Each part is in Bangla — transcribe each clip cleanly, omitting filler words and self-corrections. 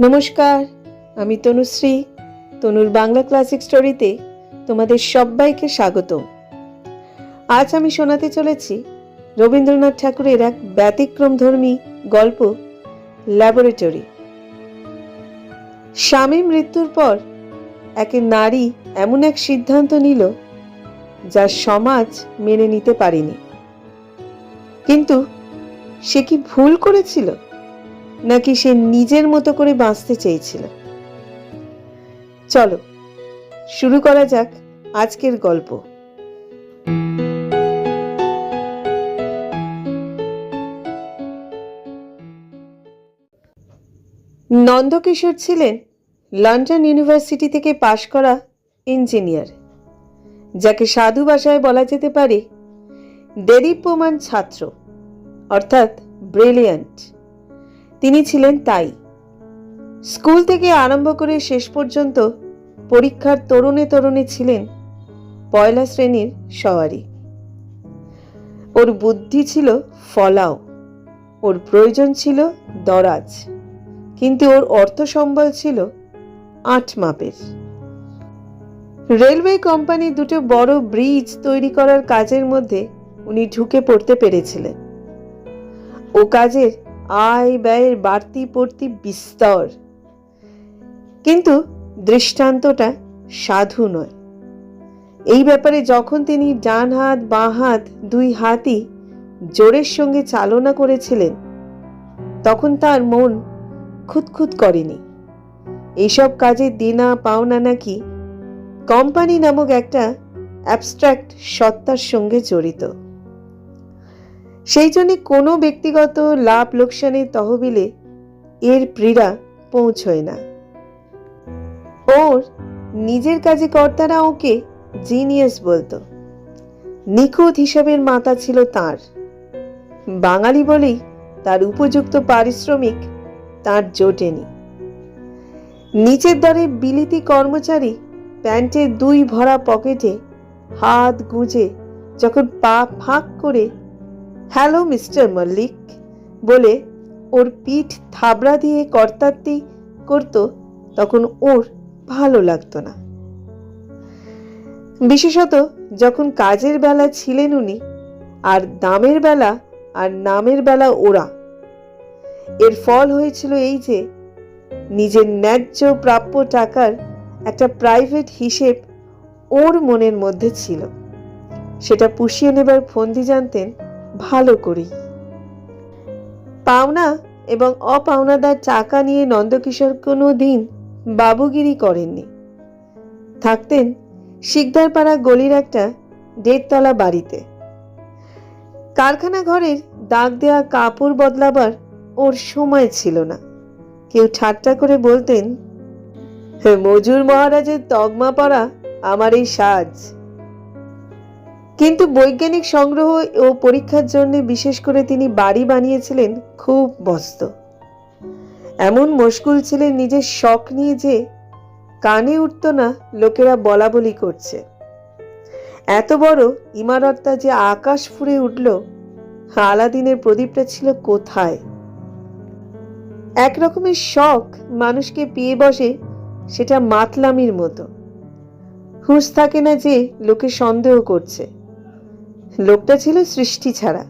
নমস্কার, আমি তনুশ্রী। তনুর বাংলা ক্লাসিক স্টোরিতে তোমাদের সবাইকে স্বাগতম। আজ আমি শোনাতে চলেছি রবীন্দ্রনাথ ঠাকুরের এক ব্যতিক্রমধর্মী গল্প, ল্যাবরেটরি। স্বামীর মৃত্যুর পর এক নারী এমন এক সিদ্ধান্ত নিল যা সমাজ মেনে নিতে পারেনি। কিন্তু সে কি ভুল করেছিল, নাকি সে নিজের মতো করে বাঁচতে চেয়েছিল? চলো শুরু করা যাক আজকের গল্প। নন্দকিশোর ছিলেন লন্ডন ইউনিভার্সিটি থেকে পাশ করা ইঞ্জিনিয়ার, যাকে সাধু ভাষায় বলা যেতে পারে দেদীপ্যমান ছাত্র, অর্থাৎ ব্রিলিয়ান্ট। তিনি ছিলেন তাই। স্কুল থেকে আরম্ভ করে শেষ পর্যন্ত পরীক্ষার তরুণে তরুণে ছিলেন পয়লা শ্রেণীর সওয়ারি। ওর বুদ্ধি ছিল ফলাও, ওর প্রয়োজন ছিল দরাজ, কিন্তু ওর অর্থ সম্বল ছিল আট মাপের। রেলওয়ে কোম্পানি দুটো বড় ব্রিজ তৈরি করার কাজের মধ্যে উনি ঢুকে পড়তে পেরেছিলেন। ও কাজের আয় ব্যয়ের বাড়তি পড়তি বিস্তর, কিন্তু দৃষ্টান্তটা সাধু নয়। এই ব্যাপারে যখন তিনি ডান হাত বাঁ হাত দুই হাতই জোরের সঙ্গে চালনা করেছিলেন, তখন তার মন খুঁতখুত করেনি। এইসব কাজে দেনা পাওনা নাকি কোম্পানি নামক একটা অ্যাবস্ট্রাক্ট সত্তার সঙ্গে জড়িত। সেই জন্য কোনো ব্যক্তিগত লাভ লোকসানের তহবিলে এর পীড়া পৌঁছয় না। ওর নিজের কাজে কর্তারা ওকে জিনিয়াস বলতো। নিখুঁত হিসাবের মাথা ছিল তার। বাঙালি বলেই তার উপযুক্ত পারিশ্রমিক তার জোটেনি। নিচের দরে বিলিতি কর্মচারী প্যান্টের দুই ভরা পকেটে হাত গুঁজে যখন পা ফাঁক করে হ্যালো মিস্টার মল্লিক বলে ওর পিঠ থাবড়া দিয়ে কর্তাত্তি করত, তখন ওর ভালো লাগতো না। বিশেষত যখন কাজের বেলা ছিলেন উনি, আর দামের বেলা আর নামের বেলা ওরা। এর ফল হয়েছিল এই যে, নিজের ন্যায্য প্রাপ্য টাকার একটা প্রাইভেট হিসেব ওর মনের মধ্যে ছিল। সেটা পুষিয়ে নেবার ফন্দি জানতেন ভালো করেই। পাওনা এবং অপাওনাদার টাকা নিয়ে নন্দকিশোর কোনো দিন বাবুগিরি করেননি। থাকতেন শিকদারপাড়া গলির একটা 1.5 তলা বাড়িতে। কারখানা ঘরের দাগ দেয়া কাপড় বদলাবার ওর সময় ছিল না। কেউ ঠাট্টা করে বলতেন, মজুর মহারাজের তগমা পরা আমার এই সাজ। কিন্তু বৈজ্ঞানিক সংগ্রহ ও পরীক্ষার জন্য বিশেষ করে তিনি বাড়ি বানিয়েছিলেন খুব ব্যস্ত। এমন মশগুল ছিলেন নিজের শখ নিয়ে যে কানে উঠত না লোকেরা বলা বলি করছে। এত বড় ইমারতটা যে আকাশ ফুঁড়ে উঠল, আলাদিনের প্রদীপটা ছিল কোথায়? একরকমের শখ মানুষকে পেয়ে বসে, সেটা মাতলামির মতো। হুঁশ থাকে না যে লোকে সন্দেহ করছে। লোকটা ছিল সৃষ্টি ছাড়া,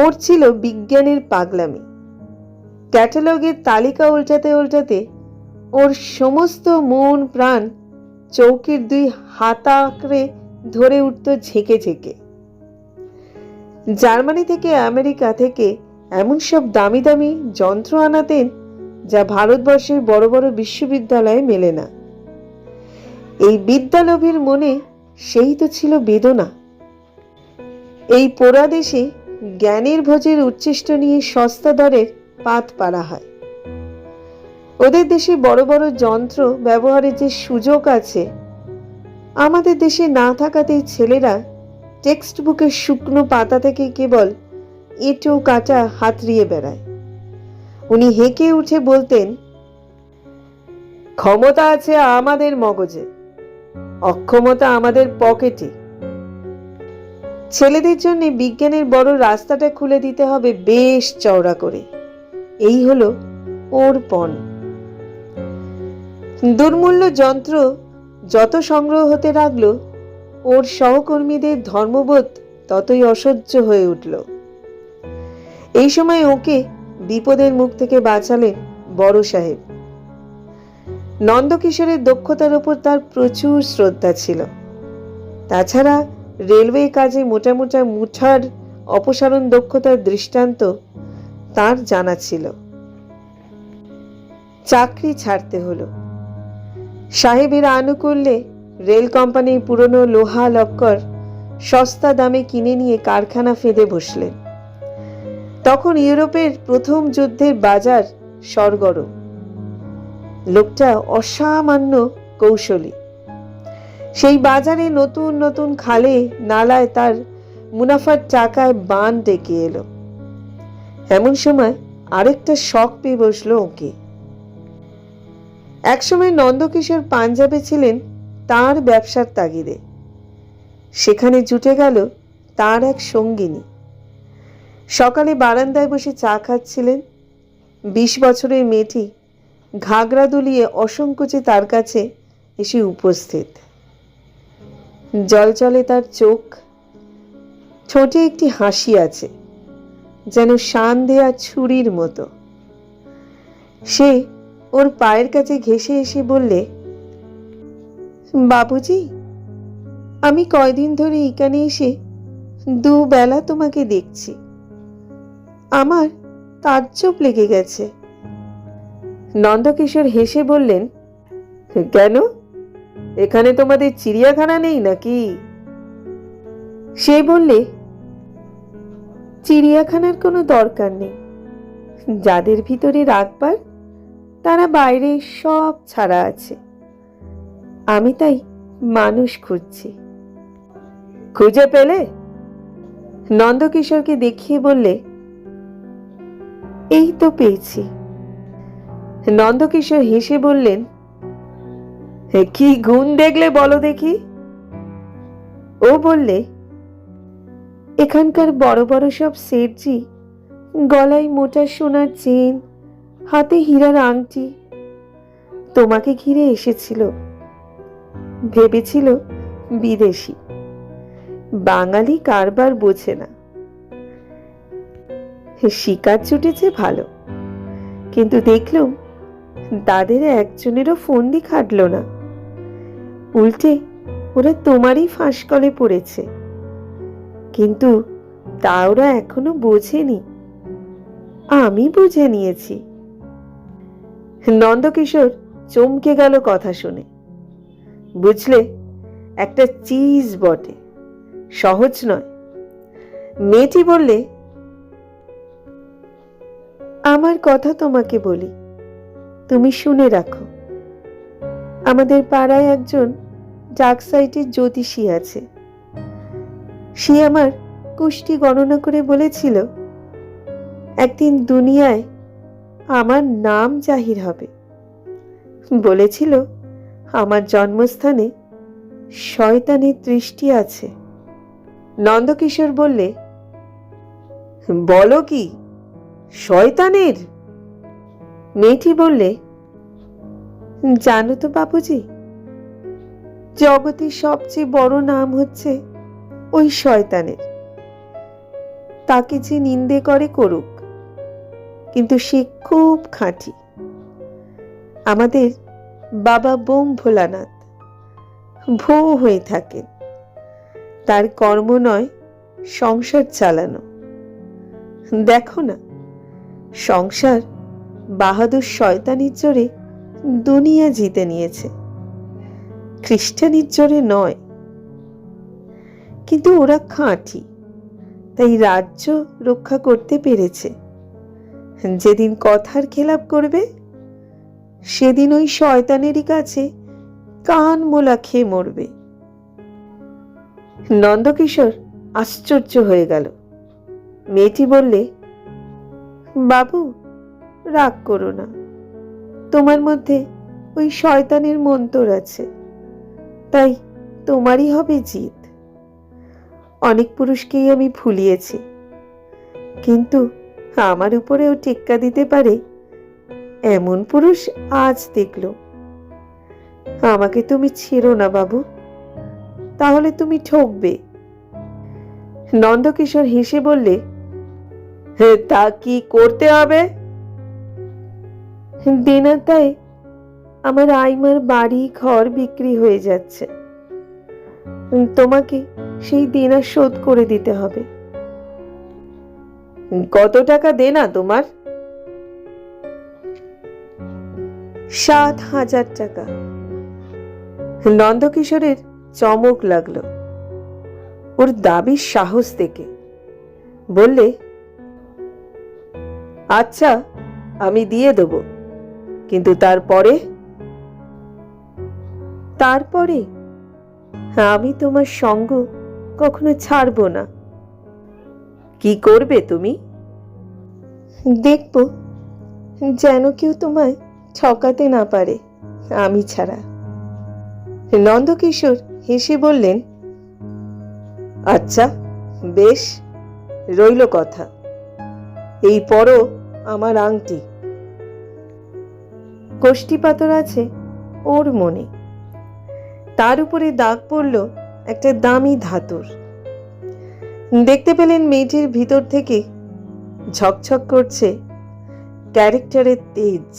ওর ছিল বিজ্ঞানের পাগলামি। ক্যাটালগের তালিকা উল্টাতে উল্টাতে ওর সমস্ত মন প্রাণ চৌকির দুই হাতা আঁকড়ে ধরে উঠত ঝেঁকে ঝেঁকে। জার্মানি থেকে আমেরিকা থেকে এমন সব দামি দামি যন্ত্র আনাতেন যা ভারতবর্ষের বড় বড় বিশ্ববিদ্যালয়ে মেলে না। এই বিদ্যালোভীর মনে সেই তো ছিল বেদনা। এই পোড়া দেশে জ্ঞানের ভোজের উচ্ছিষ্ট নিয়ে সস্তা দরের পাত পাড়া হয়। ওদের দেশে বড় বড় যন্ত্র ব্যবহারের যে সুযোগ আছে, আমাদের দেশে না থাকাতেই ছেলেরা টেক্সট বুকের শুকনো পাতা থেকে কেবল এঁটো কাটা হাতড়িয়ে বেড়ায়। উনি হেঁকে উঠে বলতেন, ক্ষমতা আছে আমাদের মগজে, অক্ষমতা আমাদের পকেটে। ছেলেদের জন্য বিজ্ঞানের বড় রাস্তাটা খুলে দিতে হবে বেশ চওড়া করে। এই হলো ওর পণ। দুর্মূল্য যন্ত্র যত সংগ্রহ হতে লাগল, ওর সহকর্মীদের ধর্মবোধ ততই অসহ্য হয়ে উঠল। এই সময় ওকে বিপদের মুখ থেকে বাঁচালেন বড় সাহেব। নন্দকিশোরের দক্ষতার উপর তার প্রচুর শ্রদ্ধা ছিল। তাছাড়া রেলওয়ে কাজে মোটা মোটা মুঠার অপসারণ দক্ষতার দৃষ্টান্ত তার জানা ছিল। চাকরি ছাড়তে হলো। সাহেবের আনুকূল্যে রেল কোম্পানির পুরনো লোহা লক্কর সস্তা দামে কিনে নিয়ে কারখানা ফেঁদে বসলেন। তখন ইউরোপের প্রথম যুদ্ধের বাজার সরগরম। লোকটা অসামান্য কৌশলী। সেই বাজারে নতুন নতুন খালে নালায় তার মুনাফার টাকায় বান ডেকে এলো। এমন সময় আরেকটা শখ পেয়ে বসলো ওকে। একসময় নন্দকিশোর পাঞ্জাবে ছিলেন তার ব্যবসার তাগিদে। সেখানে জুটে গেল তার এক সঙ্গিনী। সকালে বারান্দায় বসে চা খাচ্ছিলেন। 20 বছরের মেয়েটি ঘাগরা দুলিয়ে অসংকোচে তার কাছে এসে উপস্থিত। জলজলে তার চোখ, ঠোঁটে একটি হাসি আছে, যেন শান দেয়া ছুরির মতো। সে ওর পায়ের কাছে ঘেঁষে এসে বললে, বাবুজি, আমি কয়দিন ধরে এখানে এসে দুবেলা তোমাকে দেখছি। আমার তাজ্জব লেগে গেছে। নন্দকিশোর হেসে বললেন, কেন, এখানে তোমাদের চিড়িয়াখানা নেই নাকি? সে বললে, চিড়িয়াখানার কোনো দরকার নেই। যাদের ভিতরে রাখবার তারা বাইরে সব ছাড়া আছে। আমি তাই মানুষ খুঁজছি। খুঁজে পেলে? নন্দকিশোরকে দেখিয়ে বললে, এই তো পেয়েছি। নন্দকিশোর হেসে বললেন, কি গুণ দেখলে বলো দেখি? ও বললে, এখানকার বড় বড় সব সেটজি গলায় মোটা সোনার চেন, হাতে হীরার আংটি তোমাকে ঘিরে এসেছিল। ভেবেছিল বিদেশি। বাঙালি কারবার বোঝে না। শিকার ছুটেছে ভালো, কিন্তু দেখলুম তাদের একজনেরও ফন্দি খাটল না। উল্টে ওরা তোমারই ফাঁসকলে পড়েছে। কিন্তু তা ওরা এখনো বোঝেনি। আমি বুঝে নিয়েছি। নন্দকিশোর চমকে গেল কথা শুনে। বুঝলে, একটা চিজ বটে, সহজ নয়। মেয়েটি বললে, আমার কথা তোমাকে বলি, তুমি শুনে রাখো। আমাদের পাড়ায় একজন ডাকসাইটের জ্যোতিষী আছে। সে আমার কুষ্টি গণনা করে বলেছিল, একদিন দুনিয়ায় আমার নাম জাহির হবে। বলেছিল, আমার জন্মস্থানে শয়তানের দৃষ্টি আছে। নন্দকিশোর বললে, বলো কি, শয়তানের? মেয়েটি বললে, জানো তো বাবুজি, জগতের সবচেয়ে বড় নাম হচ্ছে ওই শয়তানের। তাকে যে নিন্দে করে করুক, কিন্তু সে খুব খাঁটি। আমাদের বাবা বোম ভোলানাথ ভৌ হয়ে থাকেন। তার কর্ম নয় সংসার চালানো। দেখো না, সংসার বাহাদুর শয়তানির জোরে দুনিয়া জিতে নিয়েছে, খ্রিস্টানির জোরে নয়। কিন্তু ওরা খাঁটি, তাই রাজ্য রক্ষা করতে পেরেছে। যেদিন কথার খেলাপ করবে, সেদিন ওই শয়তানেরই কাছে কান মোলা খেয়ে মরবে। নন্দকিশোর আশ্চর্য হয়ে গেল। মেয়েটি বললে, বাবু, রাগ করো না। তোমার মধ্যে ওই শয়তানের মন্তর আছে, তাই তোমারই হবে জিত। অনেক পুরুষকেই আমি ভুলিয়েছি, কিন্তু আমার উপরেও টেক্কা দিতে পারে এমন পুরুষ আজ দেখল। আমাকে তুমি ছেড়ো না বাবু, তাহলে তুমি ঠকবে। নন্দকিশোর হেসে বললে, তা কি করতে হবে? দেনার দায়ে আমার আইমার বাড়ি ঘর বিক্রি হয়ে যাচ্ছে, তোমাকে সেই দেনা শোধ করে দিতে হবে। কত টাকা দেনা তোমার? 7,000 টাকা। নন্দকিশোরের চমক লাগলো ওর দাবির সাহস দেখে। বললে, আচ্ছা, আমি দিয়ে দেব, কিন্তু তারপরে? তারপরে আমি তোমার সঙ্গ কখনো ছাড়ব না। কি করবে তুমি? দেখব যেন কেউ তোমায় ঠকাতে না পারে আমি ছাড়া। নন্দকিশোর হেসে বললেন, আচ্ছা বেশ, রইল কথা। এই পরো আমার আংটি। কোষ্ঠী পাথর আছে ওর মনে, তার উপরে দাগ পড়ল একটা দামি ধাতুর। দেখতে পেলেন মেয়েটির ভিতর থেকে ঝকঝক করছে ক্যারেক্টারের তেজ।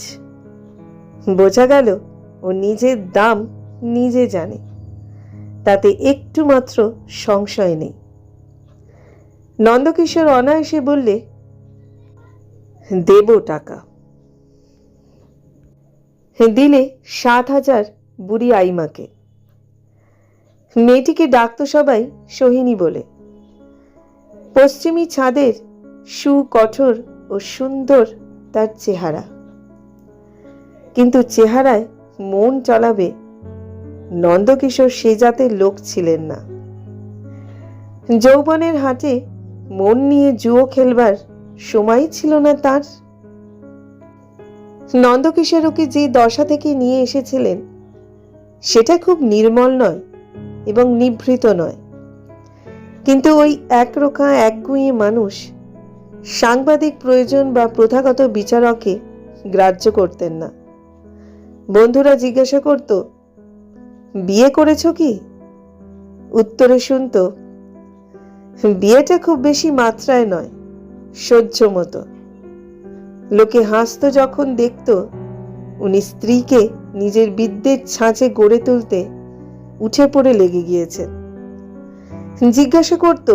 বোঝা গেল ও নিজের দাম নিজে জানে, তাতে একটু মাত্র সংশয় নেই। নন্দকিশোর অনায়াসে বললে, দেব টাকা। দিলে 7,000 বুড়ি আইমাকে। মেয়েটিকে ডাকতো সবাই সোহিনী বলে। পশ্চিমী ছাদের সুকঠোর ও সুন্দর তার চেহারা, কিন্তু চেহারায় মন চলাবে নন্দকিশোর সে জাতের লোক ছিলেন না। যৌবনের হাটে মন নিয়ে জুয়ো খেলবার সময় ছিল না তার। নন্দকিশোর ওকে যে দশা থেকে নিয়ে এসেছিলেন সেটা খুব নির্মল নয় এবং নিভৃত নয়, কিন্তু ওই একরোখা একগুঁয়ে মানুষ সাংবাদিক প্রয়োজন বা প্রথাগত বিচারকে গ্রাহ্য করতেন না। বন্ধুরা জিজ্ঞাসা করত, বিয়ে করেছ কি? উত্তরে শুনত, বিয়েটা খুব বেশি মাত্রায় নয়, সহ্য মতো। লোকে হাসত যখন দেখত উনি স্ত্রীকে নিজের বিদ্যের ছাঁচে গড়ে তুলতে উঠে পড়ে লেগে গিয়েছেন। জিজ্ঞাসা করত,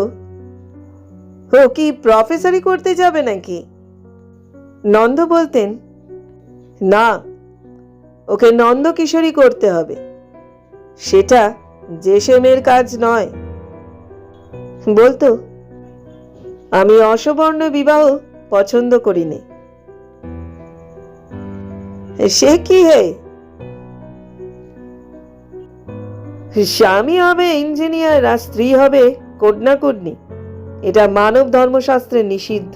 ও কি প্রফেসরি করতে যাবে নাকি? নন্দ বলতেন, না, ওকে নন্দকিশোরী করতে হবে, সেটা জেসেমের কাজ নয়। বলতো, আমি অসবর্ণ বিবাহ পছন্দ করিনি। সে কি হে? স্বামী হবে ইঞ্জিনিয়ার আর স্ত্রী হবে কন্যাকর্ণী, এটা মানব ধর্মশাস্ত্রে নিষিদ্ধ।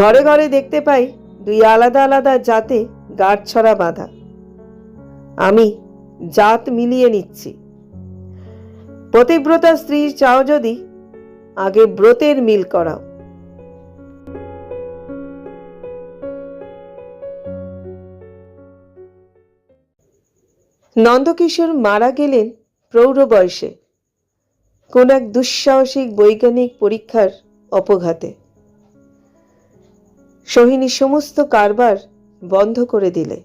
ঘরে ঘরে দেখতে পাই দুই আলাদা আলাদা জাতে গাঁটছড়া বাঁধা। আমি জাত মিলিয়ে নিচ্ছি। পতিব্রতা স্ত্রী চাও যদি, আগে ব্রতের মিল করাও। নন্দকিশোর মারা গেলেন প্রৌঢ় বয়সে কোন এক দুঃসাহসিক বৈজ্ঞানিক পরীক্ষার অপঘাতে। সোহিনী সমস্ত কারবার বন্ধ করে দিলে।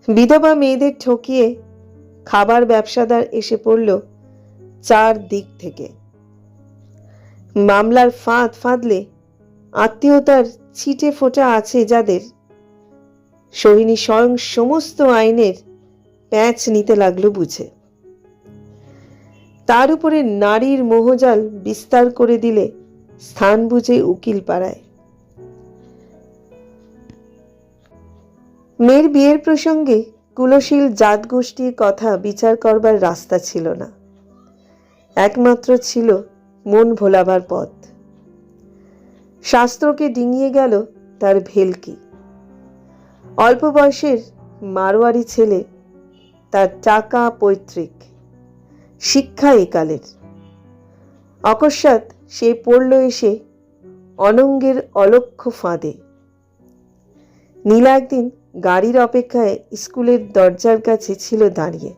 বিধবা মেয়েদের ঠকিয়ে খাবার ব্যবসাদার এসে পড়ল চার দিক থেকে। মামলার ফাঁদ ফাঁদলে আত্মীয়তার ছিটে ফোঁটা আছে যাদের, সোহিনী স্বয়ং সমস্ত আইনের প্যাঁচ নিতে লাগলো বুঝে। তার উপরে নারীর মোহজাল বিস্তার করে দিলে স্থান বুঝে উকিল পাড়ায়। মেয়ের বিয়ের প্রসঙ্গে কুলশীল জাত গোষ্ঠীর কথা বিচার করবার রাস্তা ছিল না, একমাত্র ছিল মন ভোলাবার পথ। শাস্ত্রকে ডিঙিয়ে গেল তার ভেলকি। অল্প বয়সের মারোয়ারি ছেলে, তার টাকা পৈতৃক, শিক্ষা একালের। অকস্মাৎ সে পড়ল এসে অনঙ্গের অলক্ষ্য ফাঁদে। নীলা একদিন গাড়ির অপেক্ষায় স্কুলের দরজার কাছে ছিল দাঁড়িয়ে।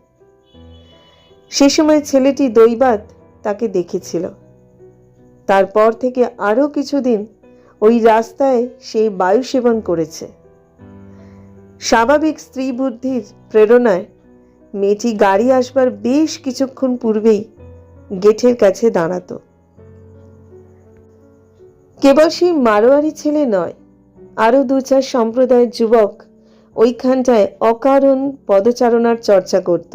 সে সময় ছেলেটি দৈবাৎ তাকে দেখেছিল। তারপর থেকে আরও কিছুদিন ওই রাস্তায় সে বায়ু সেবন করেছে। স্বাভাবিক স্ত্রী বুদ্ধির প্রেরণায় মেয়েটি গাড়ি আসবার বেশ কিছুক্ষণ পূর্বেই গেটের কাছে দাঁড়াতো। কেবল সেই মারোয়ারি ছেলে নয়, আরো 2-4 সম্প্রদায়ের যুবক ওইখানটায় অকারণ পদচারণার চর্চা করত।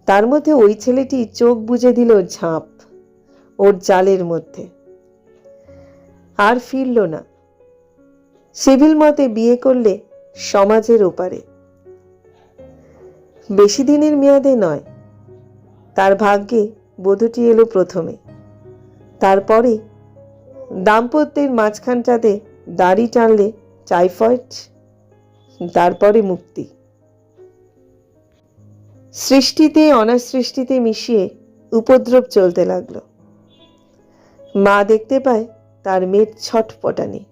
তার মধ্যে ওই ছেলেটি চোখ বুজে দিল ঝাঁপ ওর জালের মধ্যে। আর ফিরল না। সিভিল মতে বিয়ে করলে সমাজের ওপারে। বেশি দিনের মেয়াদে নয়, তার ভাগ্যে বধূটি এলো প্রথমে। তারপরে দাম্পত্যের মাঝখানটাতে দাড়ি টানলে টাইফয়েড, তারপরে মুক্তি। সৃষ্টিতে অনাসৃষ্টিতে মিশিয়ে উপদ্রব চলতে লাগলো। মা দেখতে পায় তার মেয়ের ছটপটানি।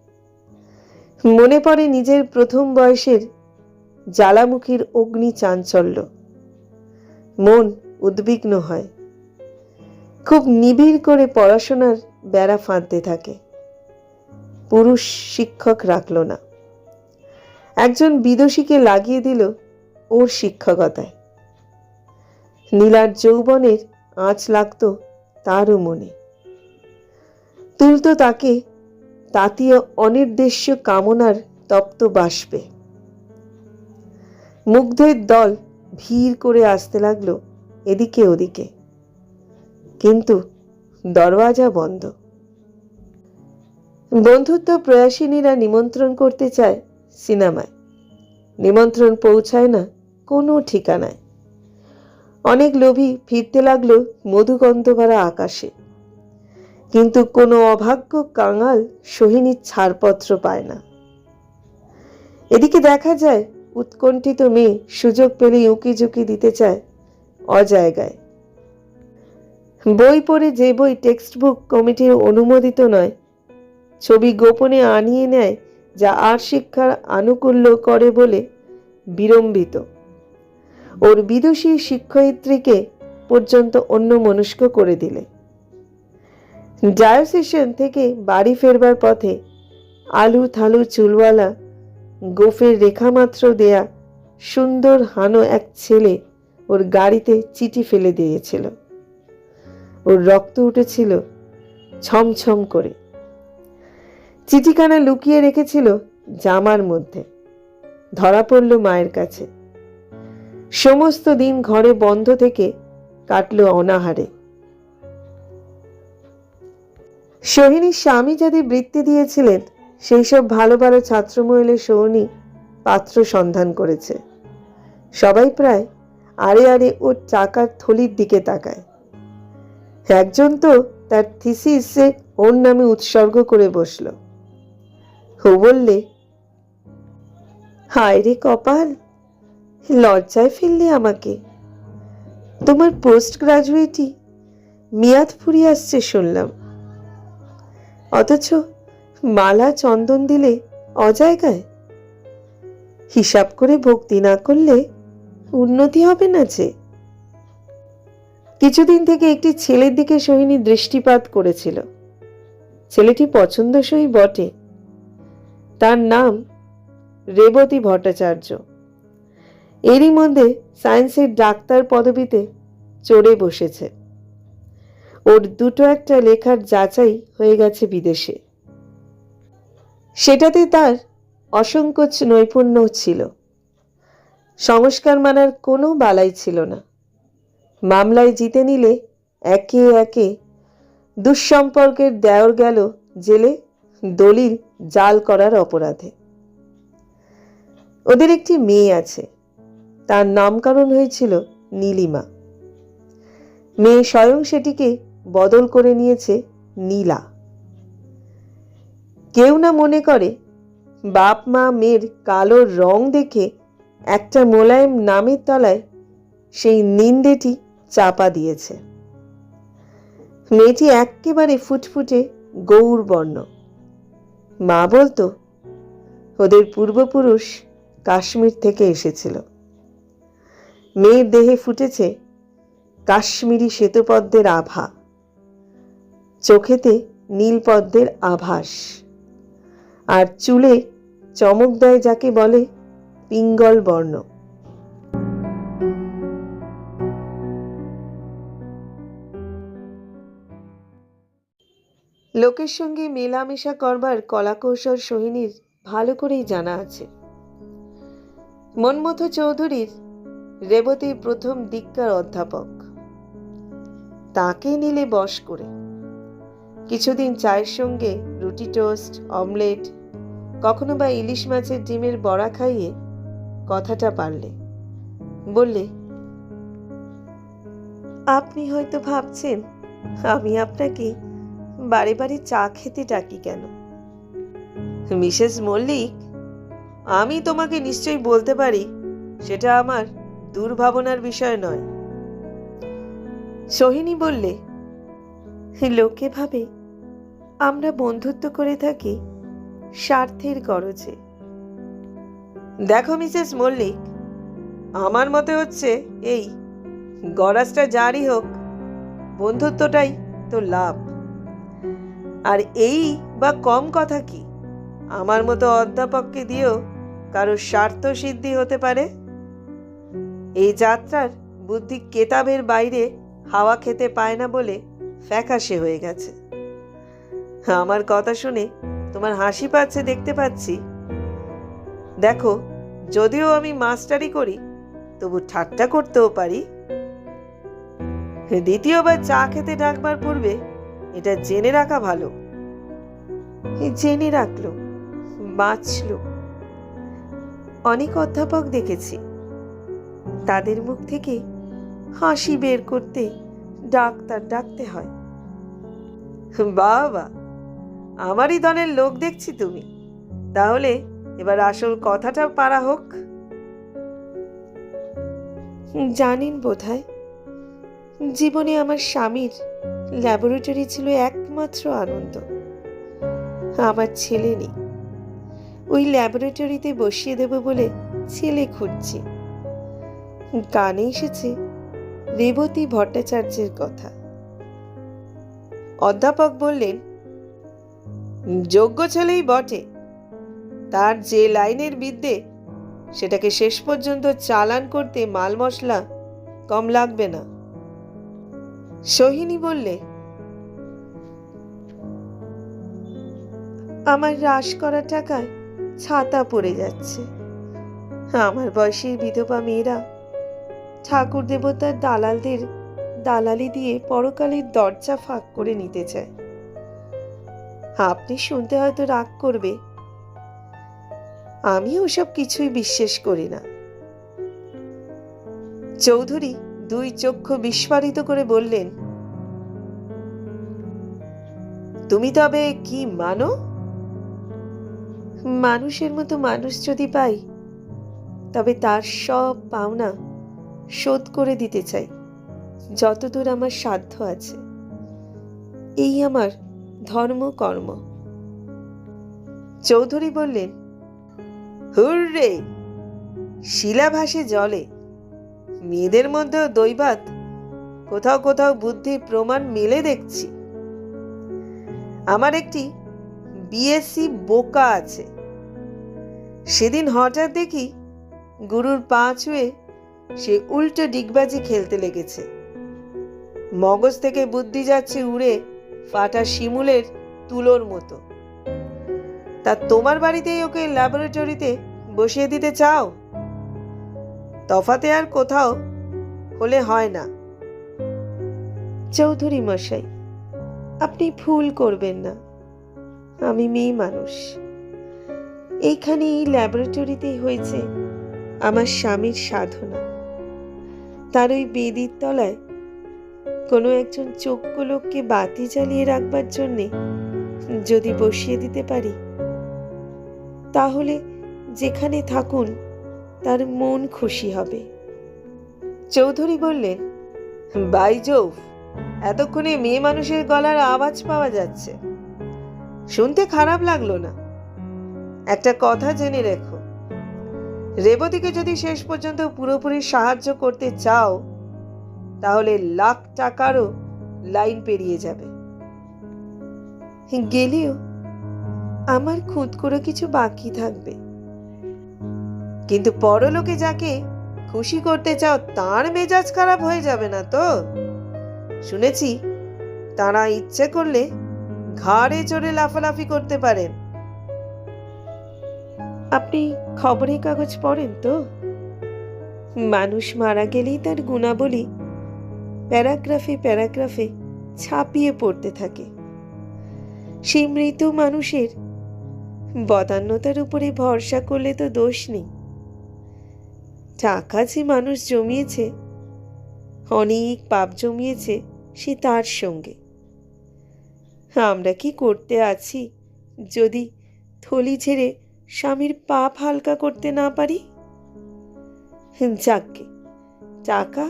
মনে পড়ে নিজের প্রথম বয়সের জ্বালামুখীর অগ্নি চাঞ্চল্য। মন উদ্বিগ্ন হয়। খুব নিবিড় করে পড়াশোনার বেড়া ফাঁদতে থাকে। পুরুষ শিক্ষক রাখল না। একজন বিদুষীকে লাগিয়ে দিল ওর শিক্ষকতায়। নীলার যৌবনের আঁচ লাগত তারও মনে। তুলত তাকে তাতীয় অনির্দেশ্য কামনার তপ্ত বাষ্পে। মুগ্ধের দল ভিড় করে আসতে লাগলো এদিকে ওদিকে, কিন্তু দরওয়াজা বন্ধ। বন্ধুত্ব প্রয়াসিনীরা নিমন্ত্রণ করতে চায় সিনেমায়। নিমন্ত্রণ পৌঁছায় না কোনো ঠিকানায়। অনেক লোভী ফিরতে লাগলো মধুগন্ধভরা আকাশে, কিন্তু কোনো অভাগ্য কাঙাল সোহিনীর ছাড়পত্র পায় না। এদিকে দেখা যায় উৎকণ্ঠিত মেয়ে সুযোগ পেলেই উকি ঝুঁকি দিতে চায় অজায়গায়। বই পড়ে যে বই টেক্সট বুক কমিটির অনুমোদিত নয়, ছবি গোপনে আনিয়ে নেয় যা আর শিক্ষার আনুকূল্য করে বলে বিড়ম্বিত। ওর বিদুষী শিক্ষয়িত্রীকে পর্যন্ত অন্যমনস্ক করে দিলে। ডায়োসেশন থেকে বাড়ি ফেরবার পথে আলু থালু চুলওয়ালা গোফের রেখামাত্র দেয়া সুন্দর হানো এক ছেলে ওর গাড়িতে চিঠি ফেলে দিয়েছিল। ওর রক্ত উঠেছিল ছমছম করে। চিঠিখানা লুকিয়ে রেখেছিল জামার মধ্যে। ধরা পড়ল মায়ের কাছে। সমস্ত দিন ঘরে বন্ধ থেকে কাটল অনাহারে। সোহিনীর স্বামী যাদের বৃত্তি দিয়েছিলেন সেই সব ভালো ভালো ছাত্রমহলে সোহিনী পাত্র সন্ধান করেছে। সবাই প্রায় আড়ে আড়ে ওর টাকার থলির দিকে তাকায়। একজন তো তার থিসিসে ওর নামে উৎসর্গ করে বসল। ও বললে, হায় রে কপাল, লজ্জায় ফেললে আমাকে। তোমার পোস্ট গ্রাজুয়েটই মেয়াদ ফুরিয়ে আসছে শুনলাম, অথচ মালা চন্দন দিলে অজায়গায়। হিসাব করে ভক্তি না করলে উন্নতি হবে না যে। কিছুদিন থেকে একটি ছেলের দিকে সোহিনী দৃষ্টিপাত করেছিল। ছেলেটি পছন্দসই বটে। তার নাম রেবতী ভট্টাচার্য। এরই মধ্যে সায়েন্সের ডাক্তার পদবিতে চড়ে বসেছে। ওর দুটো একটা লেখার যাচাই হয়ে গেছে বিদেশে। সেটাতে তার অসংকোচ নৈপুণ্য ছিল। সংস্কার মানার কোনো বালাই ছিল না। মামলায় জিতে নিলে একে একে দুঃসম্পর্কের দেওর গেল জেলে দলিল জাল করার অপরাধে। ওদের একটি মেয়ে আছে, তার নামকরণ হয়েছিল নীলিমা। মেয়ে স্বয়ং সেটিকে বদল করে নিয়েছে নীলা। কেউ না মনে করে বাপ মা মেয়ের কালো রং দেখে একটা মোলায়েম নামের তলায় সেই নিন্দেটি চাপা দিয়েছে। মেয়েটি একেবারে ফুটফুটে গৌর বর্ণ। মা বলতো ওদের পূর্বপুরুষ কাশ্মীর থেকে এসেছিল। মেয়ের দেহে ফুটেছে কাশ্মীরি শ্বেতপদ্মের আভা, চোখেতে নীলপদ্মের আভাস, আর চুলে চমক দেয় যাকে বলে পিঙ্গল বর্ণ। লোকের সঙ্গে মেলামেশা করবার কলাকৌশল সোহিনীর ভালো করেই জানা আছে। মনমথ চৌধুরীর রেবতীর প্রথম দিককার অধ্যাপক। তাকে নিলে বশ করে কিছুদিন চায়ের সঙ্গে রুটি, টোস্ট, অমলেট, কখনো বা ইলিশ মাছের ডিমের বড়া খাইয়ে কথাটা পারলে। বললে, আপনি হয়তো ভাবছেন আমি আপনাকে বারে বারে চা খেতে ডাকি কেন। মিসেস মল্লিক, আমি তোমাকে নিশ্চয়ই বলতে পারি সেটা আমার দুর্ভাবনার বিষয় নয়। সোহিনী বললে, লোকে ভাবে আমরা বন্ধুত্ব করে থাকি স্বার্থের গরজে। দেখো মিসেস মল্লিক, আমার মতে হচ্ছে এই গরাজটা জারি হোক, বন্ধুত্বটাই তো লাভ। আর এই বা কম কথা কি, আমার মতো অধ্যাপককে দিয়েও কারো স্বার্থ সিদ্ধি হতে পারে। এই যাত্রার বুদ্ধি কেতাবের বাইরে হাওয়া খেতে পায় না বলে ফ্যাকাশে হয়ে গেছে। আমার কথা শুনে তোমার হাসি পাচ্ছে দেখতে পাচ্ছি। দেখো, যদিও আমি মাস্টারি করি, তবু ঠাট্টা করতেও পারি। দ্বিতীয়বার চা খেতে ডাকবার পূর্বে এটা জেনে রাখা ভালো। জেনে রাখলো, বাঁচল। অনেক অধ্যাপক দেখেছি, তাদের মুখ থেকে হাসি বের করতে ডাক্তার ডাকতে হয়। বাবা, আমারই দলের লোক দেখছি তুমি। তাহলে এবার আসল কথাটা পারা হোক। জানেন বোধহয়, জীবনে আমার স্বামীর ল্যাবরেটরি ছিল একমাত্র আনন্দ। আমার ছেলে নেই, ওই ল্যাবরেটরিতে বসিয়ে দেব বলে ছেলে খুঁজছি। কানে এসেছে রেবতী ভট্টাচার্যের কথা। অধ্যাপক বললেন, যোগ্য ছেলেই বটে, তার যে লাইনের বিদ্যে সেটাকে শেষ পর্যন্ত চালান করতে মাল মশলা কম লাগবে না। সোহিনী বললে, আমার হ্রাস করা টাকায় ছাতা পড়ে যাচ্ছে। আমার বয়সী বিধবা মেয়েরা ঠাকুর দেবতার দালালদের দালালি দিয়ে পরকালের দরজা ফাঁক করে নিতে চায়। আপনি শুনতে হয়তো রাগ করবে, আমি ওসব কিছুই বিশ্বাস করি না। চৌধুরী দুই চক্ষু বিস্ফারিত করে বললেন, তুমি তবে কি মানো? মানুষের মতো মানুষ যদি পাই, তবে তার সব পাওনা শোধ করে দিতে চাই, যতদূর আমার সাধ্য আছে। এই আমার ধর্ম কর্ম। চৌধুরী বললেন, হুররে, শিলা ভাসে জলে। মেয়েদের মধ্যেও দৈবাত কোথাও কোথাও বুদ্ধির প্রমাণ মেলে দেখছি। আমার একটি বিএসসি বোকা আছে। সেদিন হঠাৎ দেখি গুরুর পা ছুঁয়ে সে উল্টো ডিগবাজি খেলতে লেগেছে। মগজ থেকে বুদ্ধি যাচ্ছে উড়ে ফাটা শিমুলের তুলোর মতো। তা তোমার বাড়িতেই ওকে ল্যাবরেটরিতে বসিয়ে দিতে চাও? তফাতে আর কোথাও হলে হয় না। চৌধুরী মশাই, আপনি ভুল করবেন না। আমি মেয়ে মানুষ। এইখানে এই ল্যাবরেটরিতেই হয়েছে আমার স্বামীর সাধনা। তার ওই বেদির তলায় কোনো একজন যোগ্য লোককে বাতি জ্বালিয়ে রাখবার জন্যে যদি বসিয়ে দিতে পারি, তাহলে যেখানে থাকুন তার মন খুশি হবে। চৌধুরী বললেন, বাইজৌফ, এতক্ষণে মেয়ে মানুষের গলার আওয়াজ পাওয়া যাচ্ছে। শুনতে খারাপ লাগলো না। একটা কথা জেনে রেখো, রেবতীকে যদি শেষ পর্যন্ত পুরোপুরি সাহায্য করতে চাও তাহলে লাখ টাকারও লাইন পেরিয়ে যাবে। গেলেও আমার খুদ করে কিছু বাকি থাকবে, কিন্তু পরলোকে যাকে খুশি করতে চাও তার মেজাজ খারাপ হয়ে যাবে না তো? শুনেছি তারা ইচ্ছে করলে ঘাড়ে চড়ে লাফালাফি করতে পারেন। আপনি খবরের কাগজ পড়েন তো? মানুষ মারা গেলেই তার গুণাবলী প্যারাগ্রাফে প্যারাগ্রাফে ছাপিয়ে পড়তে থাকে। সেই মৃত মানুষের বদান্যতার উপরে ভরসা করলে তো দোষ নেই। টাকা যে মানুষ জমিয়েছে, অনেক পাপ জমিয়েছে, সে তার সঙ্গে। আমরা কি করতে আছি যদি থলি ছেড়ে স্বামীর পাপ হালকা করতে না পারি? যাকে টাকা,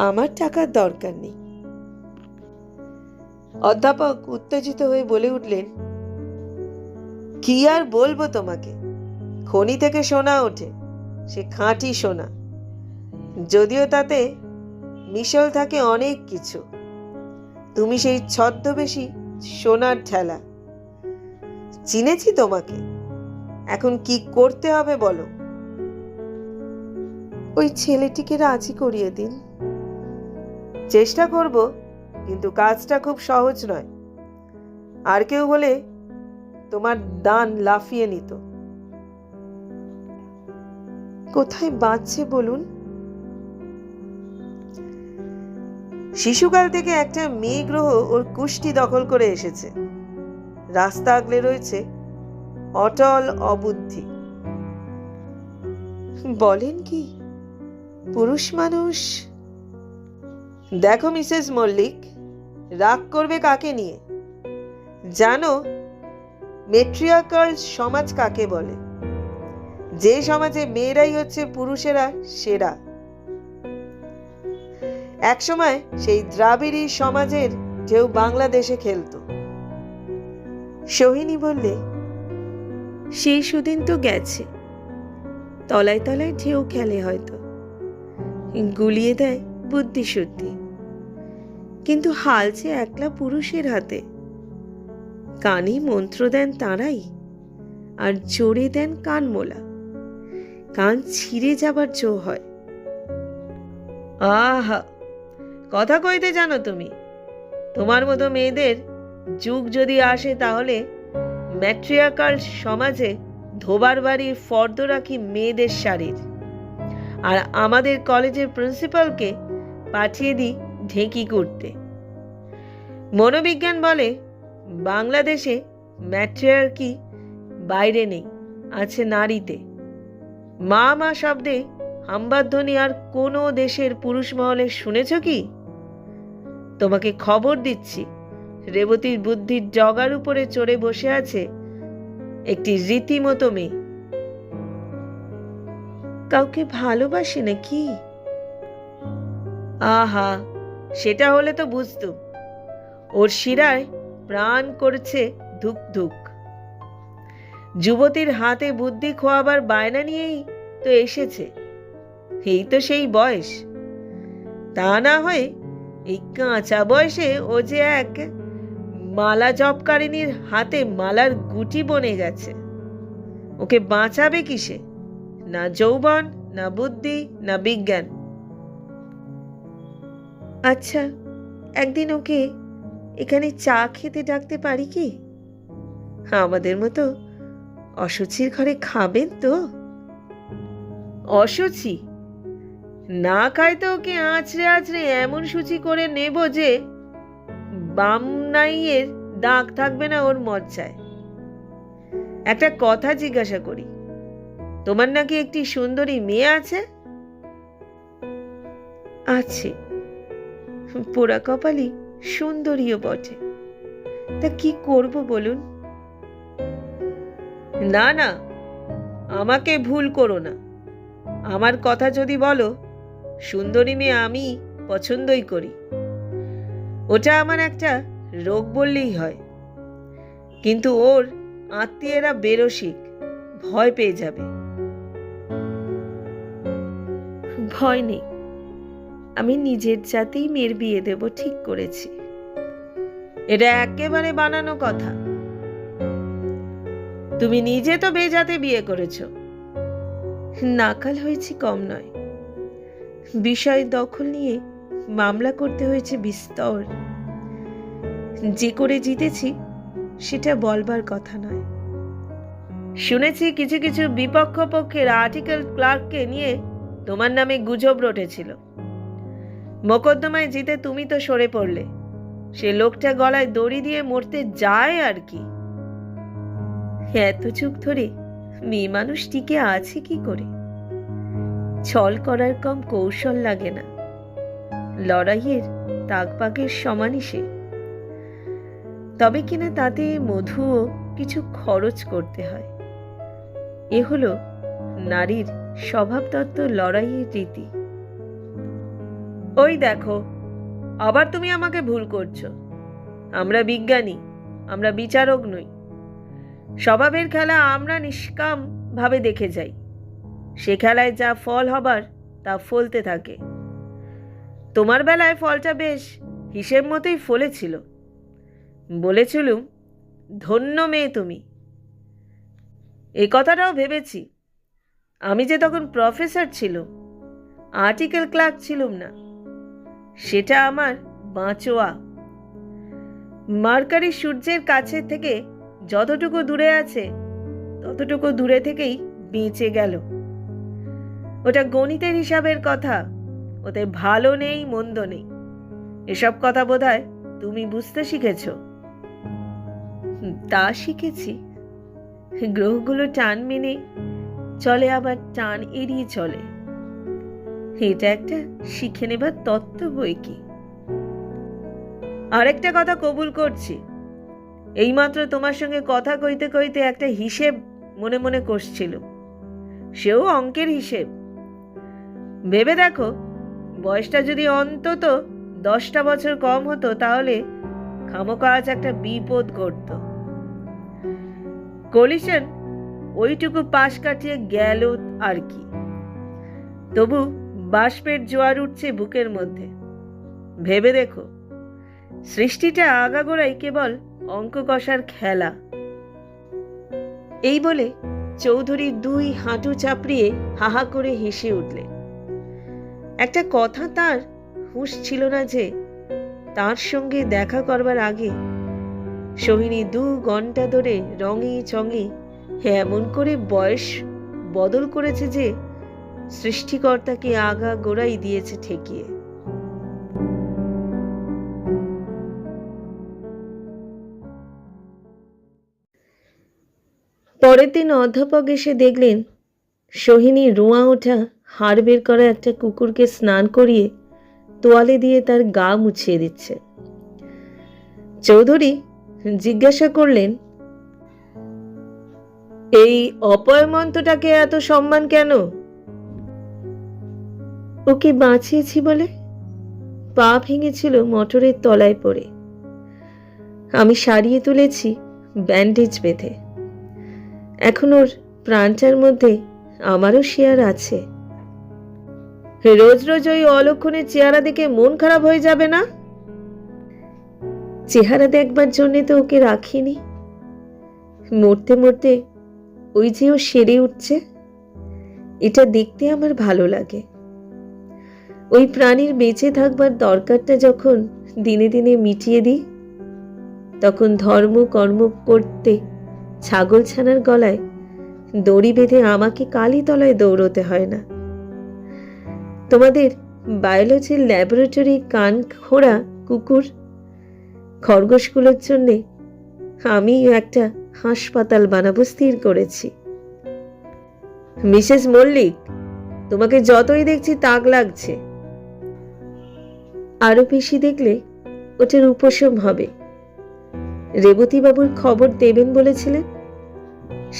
আমার টাকার দরকার নেই। অধ্যাপক উত্তেজিত হয়ে বলে উঠলেন, কি আর বলবো তোমাকে, খনি থেকে সোনা ওঠে, সে খাঁটি সোনা, যদিও তাতে মিশল থাকে অনেক কিছু। তুমি সেই ছদ্মবেশী সোনার ঠেলা। চিনেছি তোমাকে, এখন কি করতে হবে বলো? ওই ছেলেটিকে রাজি করিয়ে দিন। চেষ্টা করব, কিন্তু কাজটা খুব সহজ নয়। আর কেউ হলে তোমার দান লাফিয়ে নিত। কোথায় বাঁচছে বলুন? শিশুকাল থেকে একটা মেয়ে গ্রহ ওর কুষ্টি দখল করে এসেছে। রাস্তা আগলে রয়েছে অটল অবুদ্ধি। বলেন কি? পুরুষ মানুষ? দেখো মিসেস মল্লিক, রাগ করবে কাকে নিয়ে? জানো মেট্রিয়ার্কাল সমাজ কাকে বলে? যে সমাজে মেয়েরাই হচ্ছে পুরুষেরা সেরা। একসময় সেই দ্রাবিড়ী সমাজের ঢেউ বাংলাদেশে খেলতো। সোহিনী বললে, সেই সুদিন তো গেছে। তলায় তলায় ঢেউ খেলে হয়তো, গুলিয়ে দেয় বুদ্ধি শুদ্ধি, কিন্তু হাল যে একলা পুরুষের হাতে। কানে মন্ত্র দেন তাঁরাই, আর জোরে দেন কানমোলা। কান ছিঁড়ে যাবার জো হয়। আহা, কথা কইতে জানো তুমি? তোমার মতো মেয়েদের যুগ যদি আসে তাহলে ম্যাট্রিয়ার্কাল সমাজে ধোবার বাড়ির ফর্দ রাখি মেয়েদের শাড়ির, আর আমাদের কলেজের প্রিন্সিপালকে পাঠিয়ে দিই ঢেঁকি করতে। মনোবিজ্ঞান বলে বাংলাদেশে ম্যাট্রিয়ার্কি বাইরে নেই, আছে নারীতে। মা মা শব্দে হাম্বাধ্বনি আর কোনো দেশের পুরুষ মহলে শুনেছ কি? তোমাকে খবর দিচ্ছি, রেবতীর বুদ্ধির জগার উপরে চড়ে বসে আছে একটি রীতিমতো মেয়ে। কাউকে ভালোবাসে নাকি? আহা, সেটা হলে তো বুঝতুম। ওর শিরায় প্রাণ করছে ধুক ধুক। যুবতীর হাতে বুদ্ধি খোয়াবার বায়না নিয়েই তো এসেছে। এই তো সেই বয়স। তা না হয় এই কাঁচা বয়সে ও যে এক মালা জপকারিনীর হাতে মালার গুটি বনে গেছে। ওকে বাঁচাবে কিসে? না যৌবন, না বুদ্ধি, না বিজ্ঞান। আচ্ছা, একদিন ওকে এখানে চা খেতে ডাকতে পারি কি? আমাদের মতো অসুচির ঘরে খাবেন তো? অসুচি না খায় তো ওকে আঁচড়ে আঁচড়ে এমন সূচি করে নেব যে বামনাইয়ের দাগ থাকবে না ওর মজ্জায়। একটা কথা জিজ্ঞাসা করি, তোমার নাকি একটি সুন্দরী মেয়ে আছে? আছে, পোড়া কপালি সুন্দরীও বটে। তা কি করব বলুন? না না, আমাকে ভুল করো না। আমার কথা যদি বলো, সুন্দরী মেয়ে আমি পছন্দই করি। ওটা আমার একটা রোগ বললেই হয়। কিন্তু ওর আত্মীয়েরা বেরসিক, ভয় পেয়ে যাবে। হয়নি, আমি নিজের জাতেই মেয়ের বিয়ে দেব ঠিক করেছি। এটা একেবারে বানানো কথা। তুমি নিজে তো বেজাতে বিয়ে করেছো। নাকাল হয়েছি কম নয়, বিষয় দখল নিয়ে মামলা করতে হয়েছে বিস্তর। যে করে জিতেছি সেটা বলবার কথা নয়। শুনেছি কিছু কিছু বিপক্ষ পক্ষের আর্টিকেল ক্লার্ককে নিয়ে তোমার নামে গুজব রটেছিল। মোকদ্দমায় জিতে তুমি তো সরে পড়লে। সে লোকটা গলায় দড়ি দিয়ে মরতে যায় আর কি। এত যুগ ধরে মেয়ে মানুষ টিকে আছে কি করে? ছল করার কম কৌশল লাগে না, লড়াইয়ের তাকপাকের সমানই সে। তবে কিনা তাতে মধুও কিছু খরচ করতে হয়। এ হলো নারীর স্বভাবতত্ত্ব, লড়াইয়ের রীতি। ওই দেখো, আবার তুমি আমাকে ভুল করছো। আমরা বিজ্ঞানী, আমরা বিচারক নই। স্বভাবের খেলা আমরা নিষ্কাম ভাবে দেখে যাই। সে খেলায় যা ফল হবার তা ফলতে থাকে। তোমার বেলায় ফলটা বেশ হিসেব মতোই ফলেছিল। বলেছিলুম, ধন্য মেয়ে তুমি। এ কথাটাও ভেবেছি। আমি যে তখন প্রফেসর ছিলুম, আর্টিকেল ক্লার্ক ছিলুম না। সেটা আমার বাঁচোয়া। মার্কারি সূর্যের কাছে থেকে যতটুকু দূরে আছে ততটুকু দূরে থেকেই বেঁচে গেল। ওটা গণিতের হিসাবের কথা। ওতে ভালো নেই মন্দ নেই। এসব কথা বোধহয় তুমি বুঝতে শিখেছ। তা শিখেছি। গ্রহগুলো টান মেনে চলে, আবার টান এড়িয়ে চলে। এটা একটা শিখে নেবার তত্ত্ব বই কি। আরেকটা কথা কবুল করছি, এইমাত্র তোমার সঙ্গে কথা কইতে কইতে একটা হিসেব মনে মনে কষছিল। সেও অঙ্কের হিসেব। ভেবে দেখো, বয়সটা যদি অন্তত 10টা বছর কম হতো তাহলে খামোকাজ একটা বিপদ ঘটত। কলিশন ওইটুকু পাশ কাটিয়ে গেল আর কি। তবু বাষ্পের জোয়ার উঠছে বুকের মধ্যে। ভেবে দেখো, সৃষ্টিটা আগাগোড়াই কেবল অঙ্ক কষার খেলা। এই বলে চৌধুরী 2 হাঁটু চাপড়িয়ে হাহা করে হেসে উঠলেন। একটা কথা তার হুঁশ ছিল না যে তার সঙ্গে দেখা করবার আগে সোহিনী 2 ঘন্টা ধরে রঙে চঙে এমন করে বয়স বদল করেছে যে সৃষ্টিকর্তাকে আগা গোড়াই দিয়েছে ঠেকিয়ে। পরের দিন অধ্যাপক এসে দেখলেন সোহিনী রোঁয়া ওঠা হাড় বের করা একটা কুকুরকে স্নান করিয়ে তোয়ালে দিয়ে তার গা মুছিয়ে দিচ্ছে। চৌধুরী জিজ্ঞাসা করলেন, এই অপয়মন্তটাকে এত সম্মান কেন? ওকে বাঁচিয়েছি বলে। পা ভেঙেছিল মোটরের তলায় পড়ে। আমি সারিয়ে তুলেছি ব্যান্ডেজ বেঁধে। এখন ওর প্রাণটার মধ্যে আমারও শেয়ার আছে। রোজ রোজ ওই অলক্ষণের চেহারা দেখে মন খারাপ হয়ে যাবে না? চেহারা দেখবার জন্যে তো ওকে রাখিনি। মরতে মরতে ওই যে ও সেরে উঠছে, এটা দেখতে আমার ভালো লাগে। ওই প্রাণীর বেঁচে থাকবার দরকারটা যখন দিনে দিনে মিটিয়ে দিই, তখন ধর্ম কর্ম করতে ছাগল ছানার গলায় দড়ি বেঁধে আমাকে কালীতলায় দৌড়তে হয় না। তোমাদের বায়োলজির ল্যাবরেটরি কান খোঁড়া কুকুর খরগোশগুলোর জন্যে আমি একটা হাসপাতাল বানাবো স্থির করেছি। মিসেস মল্লিক, তোমাকে যতই দেখছি তাক লাগছে। আরো বেশি দেখলে ওটার উপশম হবে। রেবতীবাবুর খবর দেবেন বলেছিলেন,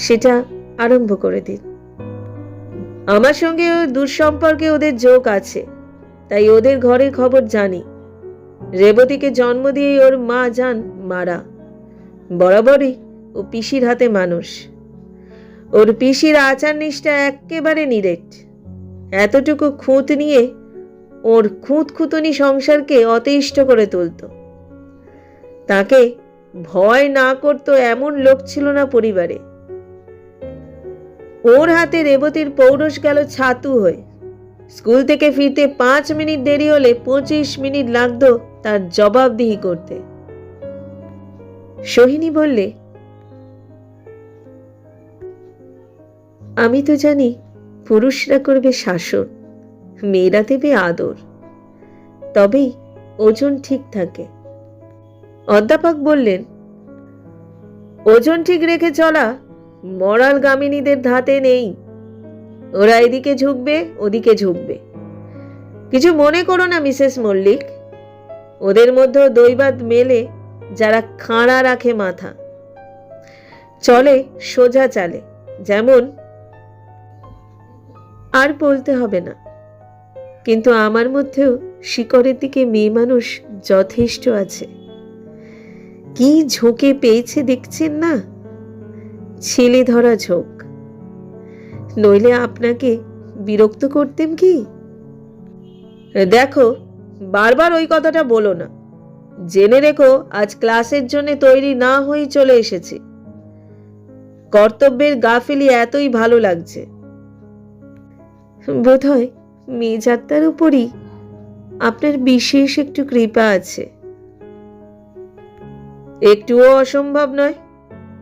সেটা আরম্ভ করে দিন। আমার সঙ্গে দুঃসম্পর্কে ওদের যোগ আছে, তাই ওদের ঘরের খবর জানি। রেবতীকে জন্ম দিয়েই ওর মা যান মারা। বরাবরই ও পিসির হাতে মানুষ। ওর পিসির আচার নিষ্ঠা একেবারে নিরেট। এতটুকু খুঁত নিয়ে ওর খুঁতখুঁতনি সংসারকে অতিষ্ঠ করে তুলত। তাকে ভয় না করতো এমন লোক ছিল না পরিবারে। ওর হাতে রেবতীর পৌরুষ গেল ছাতু হয়ে। স্কুল থেকে ফিরতে 5 মিনিট দেরি হলে 25 মিনিট লাগতো তার জবাবদিহি করতে। সোহিনী বললে, আমি তো জানি পুরুষরা করবে শাসন, মেয়েরা দেবে আদর, তবেই ওজন ঠিক থাকে। অধ্যাপক বললেন, ওজন ঠিক রেখে চলা মরাল গামিনীদের ধাতে নেই। ওরা এদিকে ঝুঁকবে, ওদিকে ঝুঁকবে। কিছু মনে করো না মিসেস মল্লিক, ওদের মধ্যেও দৈবাত মেলে যারা খাঁড়া রাখে মাথা, চলে সোজা চালে। যেমন, আর বলতে হবে না, কিন্তু আমার মধ্যেও শিকড়ের দিকে মেয়ে মানুষ যথেষ্ট আছে। কি ঝোঁকে পেয়েছে দেখছেন না, ছেলে ধরা ঝোঁক। নইলে আপনাকে বিরক্ত করতেম কি? দেখো, বারবার ওই কথাটা বলো না। জেনে রেখো, আজ ক্লাসের জন্য তৈরি না হয়েই চলে এসেছি। কর্তব্যের গাফিলি এতই ভালো লাগছে। বোধহয় মেয়েজাত্তার উপরই আপনার বিশেষ একটু কৃপা আছে। একটুও অসম্ভব নয়,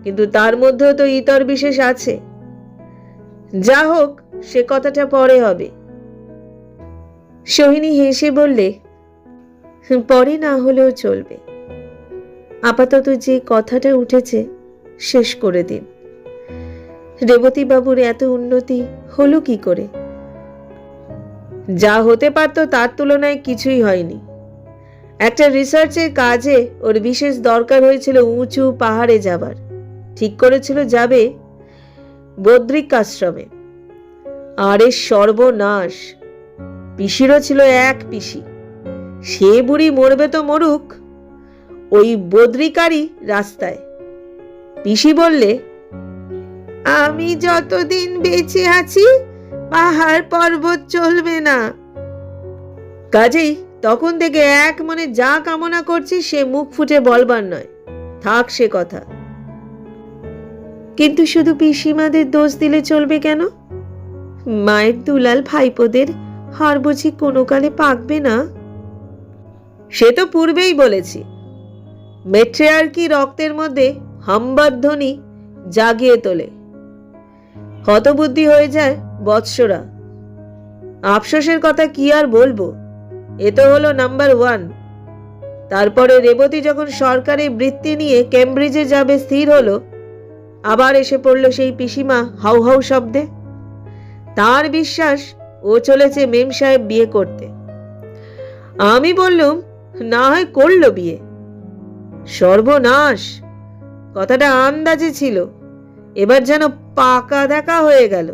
কিন্তু তার মধ্যেও তো ইতর বিশেষ আছে। যা হোক, সে কথাটা পরে হবে। সোহিনী হেসে বললে, পরে না হলেও চলবে। আপাতত যে কথাটা উঠেছে শেষ করে দিন। রেবতী বাবুর এত উন্নতি হলো কি করে? যা হতে পারত তার তুলনায় কিছুই হয়নি। একটা রিসার্চের কাজে ওর বিশেষ দরকার হয়েছিল উঁচু পাহাড়ে যাবার। ঠিক করেছিল যাবে বদ্রিক আশ্রমে। আরে সর্বনাশ! পিসিরও ছিল এক পিসি, সে বুড়ি মরবে তো মরুক, ওই বদ্রিকারই রাস্তায়। পিসি বললে, আমি যতদিন বেঁচে আছি পাহাড় পর্বত চলবে না। কাজেই তখন থেকে এক মনে যা কামনা করছি সে মুখ ফুটে বলবার নয়, থাক সে কথা। কিন্তু শুধু পিসিমাদের দোষ দিলে চলবে কেন? মায়ের দুলাল ভাইপোদের হার বুঝি কোনো কালে পাকবে না? সে তো পূর্বেই বলেছি, মেট্রিয়ার্কি রক্তের মধ্যে হাম্বাধ্বনি জাগিয়ে তোলে, হতবুদ্ধি হয়ে যায় বৎসরা। আফসোসের কথা কি আর বলবো, এ তো হলো নাম্বার 1। তারপরে রেবতী যখন সরকারি বৃত্তি নিয়ে কেমব্রিজে যাবে স্থির হলো, আবার এসে পড়ল সেই পিসিমা হাউ হাউ শব্দে। তার বিশ্বাস ও চলেছে মেম সাহেব বিয়ে করতে। আমি বললুম, না হয় করলো বিয়ে। সর্বনাশ! কথাটা আন্দাজে ছিল, এবার যেন পাকা দেখা হয়ে গেল।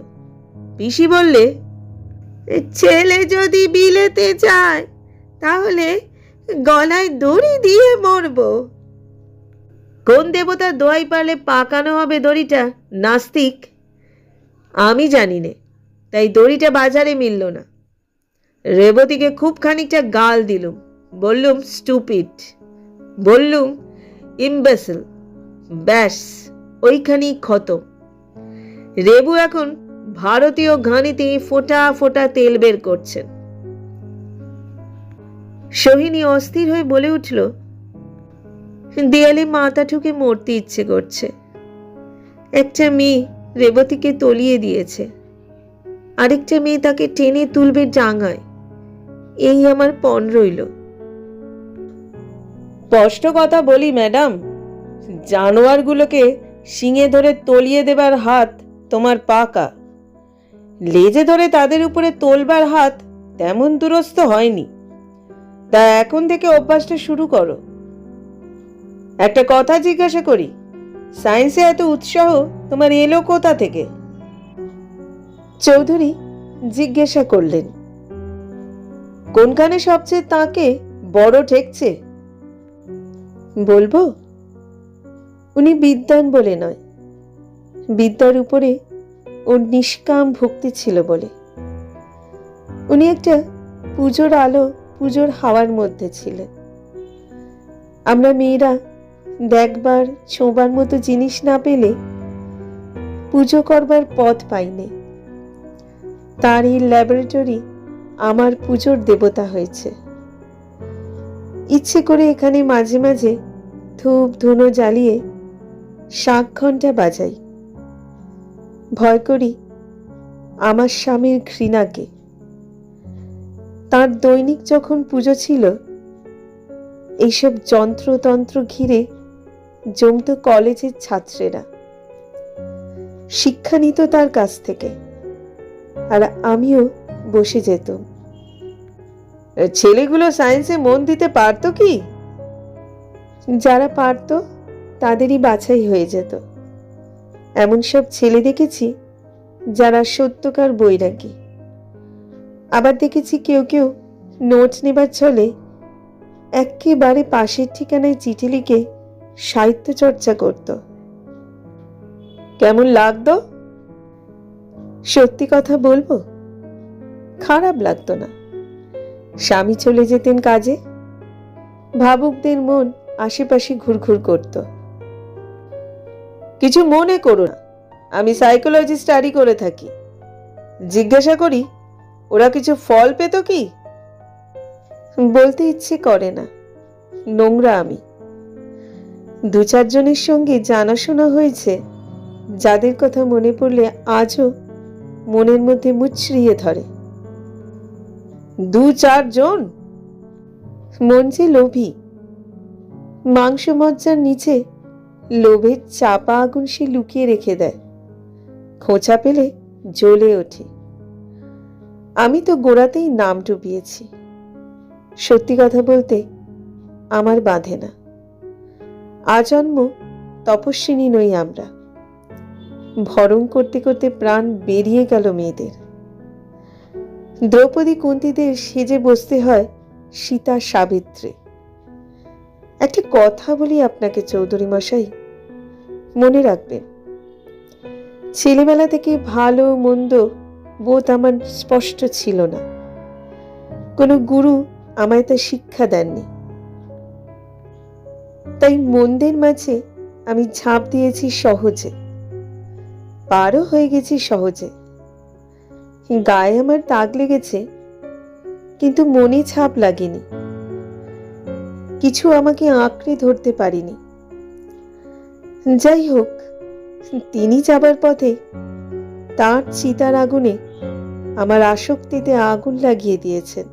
পিসি বললে, ছেলে যদি বিলেতে যায় তাহলে গলায় দড়ি দিয়ে মরব। কোন দেবতার দোয়াই পারলে পাকানো হবে দড়িটা, নাস্তিক? আমি জানি নে, তাই দড়িটা বাজারে মিলল না। রেবতীকে খুব খানিকটা গাল দিলুম, বললুম স্টুপিড, বললুম ইম্বেসিল। ব্যাস, ওইখানেই খতম। রেবু এখন ভারতীয় ঘানিতে ফোঁটা ফোঁটা তেল বের করছেন। সোহিনী অস্থির হয়ে বলে উঠল, দেয়ালে মাথা ঠুকে মরতে ইচ্ছে করছে। একটা মেয়ে রেবতীকে তলিয়ে দিয়েছে, আরেকটা মেয়ে তাকে টেনে তুলবে ডাঙায়। এই আমার পণ রইল। স্পষ্ট কথা বলি ম্যাডাম, জানোয়ারগুলোকে শিঙে ধরে তলিয়ে দেবার হাত তোমার পাকা, লেজে ধরে তাদের উপরে তোলবার হাত তেমন দুরস্থ হয়নি। তা এখন থেকে অভ্যাসটা শুরু করো। একটা কথা জিজ্ঞাসা করি, সায়েন্সে এত উৎসাহ তোমার এলো কোথা থেকে? চৌধুরী জিজ্ঞাসা করলেন, কোনখানে সবচেয়ে তাকে বড় ঠেকছে? বলবো? উনি বিদ্বান বলে নয়, বিদ্যার উপরে ওর নিষ্কাম ভক্তি ছিল বলে। উনি একটা পুজোর আলো, পুজোর হাওয়ার মধ্যে ছিলেন। আমরা মেয়েরা দেখবার, ছোঁবার মতো জিনিস না পেলে পুজো করবার পথ পাইনি। তার এই ল্যাবরেটরি আমার পুজোর দেবতা হয়েছে। ইচ্ছে করে এখানে মাঝে মাঝে ধূপ ধুনো জ্বালিয়ে শাঁখ ঘণ্টা বাজাই। ভয় করি আমার স্বামীর ঘৃণাকে। তার দৈনিক যখন পুজো ছিল, এইসব যন্ত্রতন্ত্র ঘিরে জমত কলেজের ছাত্রেরা। শিক্ষা নিত তার কাছ থেকে, আর আমিও বসে যেতাম। ছেলেগুলো সায়েন্সে মন দিতে পারতো কি? যারা পারত তাদেরই বাছাই হয়ে যেত। এমন সব ছেলে দেখেছি যারা সত্যকার বৈরাগী। আবার দেখেছি কেউ কেউ নোট নেবার ছলে একেবারে পাশের ঠিকানায় চিঠি লিখে সাহিত্য চর্চা করত। কেমন লাগতো? সত্যি কথা বলবো, খারাপ লাগতো না। স্বামী চলে যেতেন কাজে, ভাবুকদের মন আশেপাশে ঘুরঘুর করত। কিছু মনে করো না, আমি সাইকোলজি স্টাডি করে থাকি। জিজ্ঞাসা করি, ওরা কিছু ফল পেত কি? বলতে ইচ্ছে করে না, নোংরা আমি। দু চারজনের সঙ্গে জানাশোনা হয়েছে, যাদের কথা মনে পড়লে আজও মনের মধ্যে মুচড়িয়ে ধরে। 2-4 জন? মন যে লোভী। মাংস মজ্জার নিচে লোভের চাপা আগুন সে লুকিয়ে রেখে দেয়। খোঁচা পেলে জ্বলে ওঠে। আমি তো গোড়াতেই নাম ডুবিয়েছি। সত্যি কথা বলতে আমার বাঁধে না। আজন্ম তপস্বিনী নই আমরা। ভরং করতে করতে প্রাণ বেরিয়ে গেল মেয়েদের। দ্রৌপদী কুন্তীদের সেজে বসতে হয় সীতা সাবিত্রী। একটা কথা বলি আপনাকে চৌধুরী মশাই, মনে রাখবেন। ছেলেবেলা থেকে ভালো মন্দ বোধ আমার স্পষ্ট ছিল না। কোনো গুরু আমায় তা শিক্ষা দেননি। তাই মন্দের মাঝে আমি ঝাঁপ দিয়েছি সহজে, পারও হয়ে গেছি সহজে। গায়ে আমার দাগ লেগেছে, কিন্তু মনে ছাপ লাগেনি। কিছু আমাকে আঁকড়ে ধরতে পারিনি। যাই হোক, তিনি যাবার পথে তার চিতার আগুনে আমার আসক্তিতে আগুন লাগিয়ে দিয়েছেন।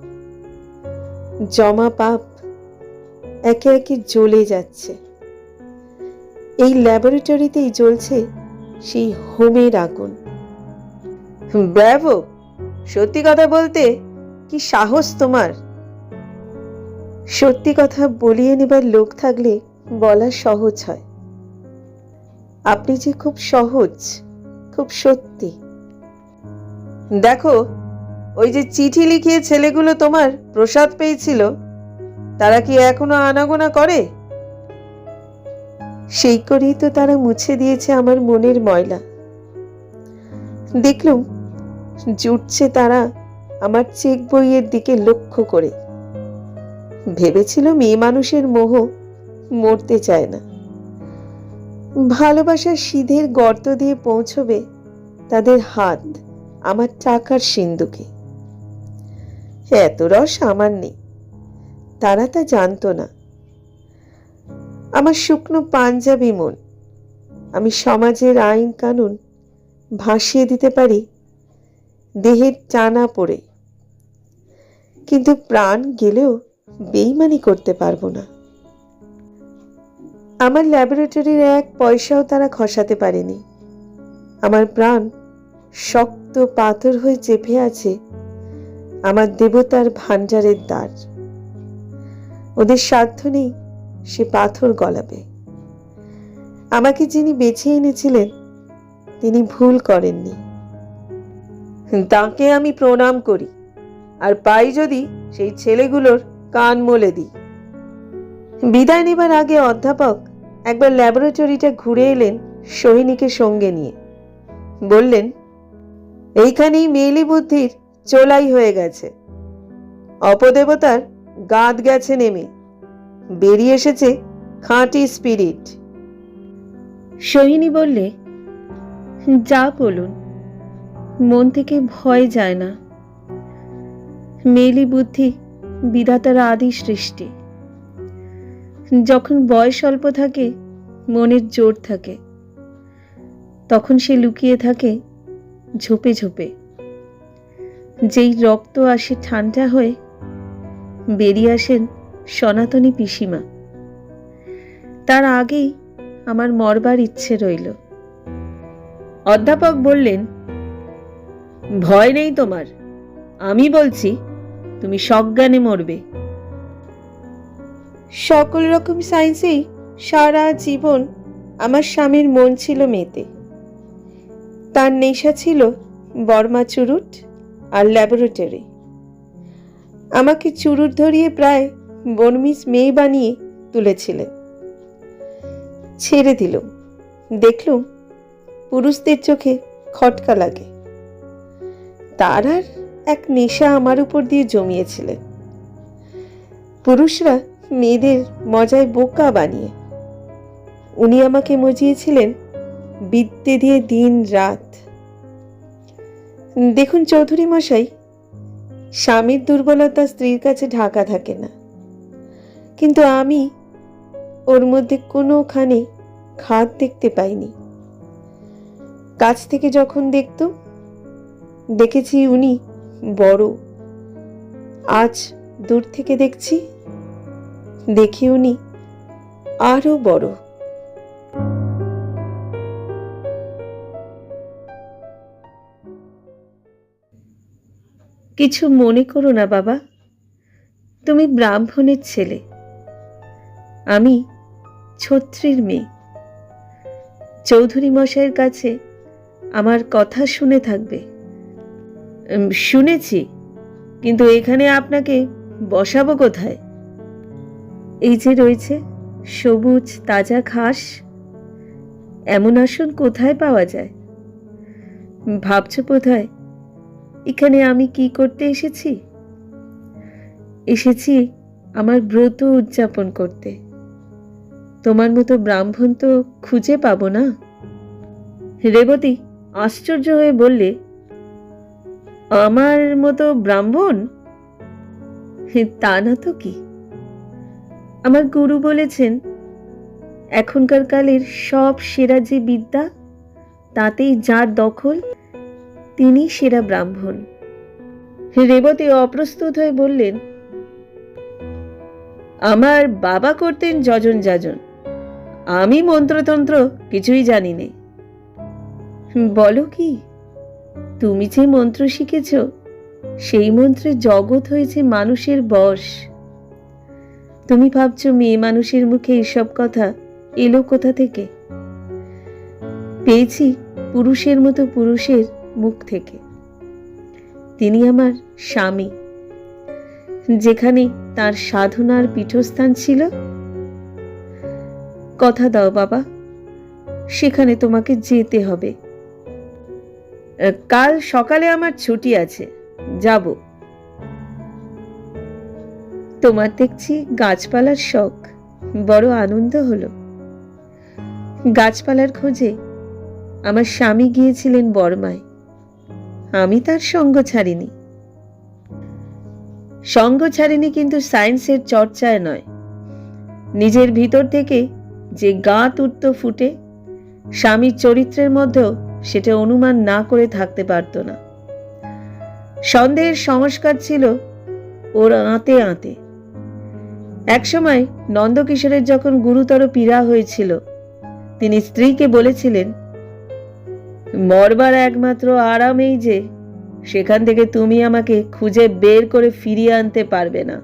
জমা পাপ একে একে জ্বলে যাচ্ছে। এই ল্যাবরেটরিতেই জ্বলছে সেই হোমের আগুন। ব্র্যাভো! সত্যি কথা বলতে কি সাহস তোমার! সত্যি কথা বলিয়ে নেবার লোক থাকলে বলা সহজ হয়। আপনি যে খুব সহজ, খুব সত্যি। দেখো, ওই যে চিঠি লিখিয়ে ছেলেগুলো তোমার প্রসাদ পেয়েছিল, তারা কি এখনো আনাগোনা করে? সেই করেই তো তারা মুছে দিয়েছে আমার মনের ময়লা। দেখলুম জুটছে তারা আমার চেক বইয়ের দিকে লক্ষ্য করে। ভেবেছিল মেয়ে মানুষের মোহ মরতে চায় না। ভালোবাসার সিধের গর্ত দিয়ে পৌঁছবে তাদের হাত আমার টাকার সিন্ধুকে। এত রস আমার নেই, তারা তা জানতো না। আমার শুকনো পাঞ্জাবি মন। আমি সমাজের আইন কানুন ভাসিয়ে দিতে পারি দেহের টানা পড়ে, কিন্তু প্রাণ গেলেও বেইমানি করতে পারবো না। আমার ল্যাবরেটরির 1 পয়সাও তারা খসাতে পারেনি। আমার প্রাণ শক্ত পাথর হয়ে চেপে আছে আমার দেবতার ভান্ডারের দ্বার। ওদের সাধ্য নেই সে পাথর গলাবে। আমাকে যিনি বেছে এনেছিলেন তিনি ভুল করেননি। তাকে আমি প্রণাম করি, আর পাই যদি সেই ছেলেগুলোর কান মলে দিই। বিদায় নেবার আগে অধ্যাপক একবার ল্যাবরেটরিটা ঘুরে এলেন সোহিনীকে সঙ্গে নিয়ে। বললেন, এইখানেই মেয়েলি বুদ্ধির চোলাই হয়ে গেছে। অপদেবতার গাদ গেছে নেমে, বেরিয়ে এসেছে খাঁটি স্পিরিট। সোহিনী বললে, যা বলুন, মন থেকে ভয় যায় না। মেয়েলি বুদ্ধি বিধাতার আদি সৃষ্টি। যখন বয়স অল্প থাকে, মনের জোর থাকে, তখন সে লুকিয়ে থাকে ঝোপে ঝোপে। যেই রক্ত আসে ঠান্ডা হয়ে, বেরিয়ে আসেন সনাতনী পিসিমা। তার আগেই আমার মরবার ইচ্ছে রইল। অধ্যাপক বললেন, ভয় নেই তোমার, আমি বলছি তুমি সজ্ঞানে মরবে। সকল রকম সায়েন্সেই সারা জীবন আমার স্বামীর মন ছিল মেতে। তার নেশা ছিল বর্মা চুরুট আর ল্যাবরেটরি। আমাকে চুরুট ধরিয়ে প্রায় বর্মিস মেয়ে বানিয়ে তুলেছিলেন। ছেড়ে দিলুম, দেখলুম পুরুষদের চোখে খটকা লাগে। তার আর এক নেশা আমার উপর দিয়ে জমিয়েছিলেন। পুরুষরা মেয়েদের মজায় বোকা বানিয়ে, উনি আমাকে মজিয়েছিলেন বিদ্যে দিয়ে দিন রাত। দেখুন চৌধুরী মশাই, স্বামীর দুর্বলতা স্ত্রীর কাছে ঢাকা থাকে না, কিন্তু আমি ওর মধ্যে কোনোখানে খাদ দেখতে পাইনি। কাছ থেকে যখন দেখতুম, দেখেছি উনি বড়। আজ দূর থেকে দেখছি, দেখি উনি আরো বড়। কিছু মনে করো না বাবা, তুমি ব্রাহ্মণের ছেলে, আমি ছত্রীর মেয়ে। চৌধুরী মশাইয়ের কাছে আমার কথা শুনে থাকবে। শুনেছি, কিন্তু এখানে আপনাকে বসাবো কোথায়? এই যে রয়েছে সবুজ তাজা ঘাস, এমন আসন কোথায় পাওয়া যায়? ভাবছ বোধহয় এখানে আমি কি করতে এসেছি? এসেছি আমার ব্রত উদযাপন করতে। তোমার মতো ব্রাহ্মণ তো খুঁজে পাবো না। রেবতী আশ্চর্য হয়ে বললে, আমার মতো ব্রাহ্মণ? তা না তো কি। আমার গুরু বলেছেন, এখনকার কালের সব সেরা যে বিদ্যা, তাতেই যার দখল, তিনি সেরা ব্রাহ্মণ। রেবতী অপ্রস্তুত হয়ে বললেন, আমার বাবা করতেন যজন যাজন, আমি মন্ত্রতন্ত্র কিছুই জানি নে। বলো কি, তুমি যে মন্ত্র শিখেছ, সেই মন্ত্রে জগৎ হয়েছে মানুষের বশ। তুমি ভাবছো মেয়ে মানুষের মুখে এসব কথা এলো কোথা থেকে? পেয়েছি পুরুষের মতো পুরুষের মুখ থেকে। তিনি আমার স্বামী। যেখানে তার সাধনার পীঠস্থান ছিল, কথা দাও বাবা, সেখানে তোমাকে যেতে হবে। কাল সকালে আমার ছুটি আছে, যাব। তোমার দেখছি গাছপালার শখ, বড় আনন্দ হলো। গাছপালার খোঁজে আমার স্বামী গিয়েছিলেন বর্মায়, আমি তার সঙ্গ ছাড়িনি। সঙ্গ ছাড়িনি কিন্তু সায়েন্সের চর্চায় নয়। নিজের ভিতর থেকে যে গাঁত উঠত ফুটে, স্বামীর চরিত্রের মধ্যেও সেটা অনুমান না করে থাকতে পারত না। সন্দেহের সংস্কার ছিল ওর আঁতে আঁতে। একসময় নন্দকিশোরের যখন গুরুতর পীড়া হয়েছিল, তিনি স্ত্রীকে বলেছিলেন, মরবার একমাত্র আরাম এই যে সেখান থেকে তুমি আমাকে খুঁজে বের করে ফিরিয়ে আনতে পারবে না।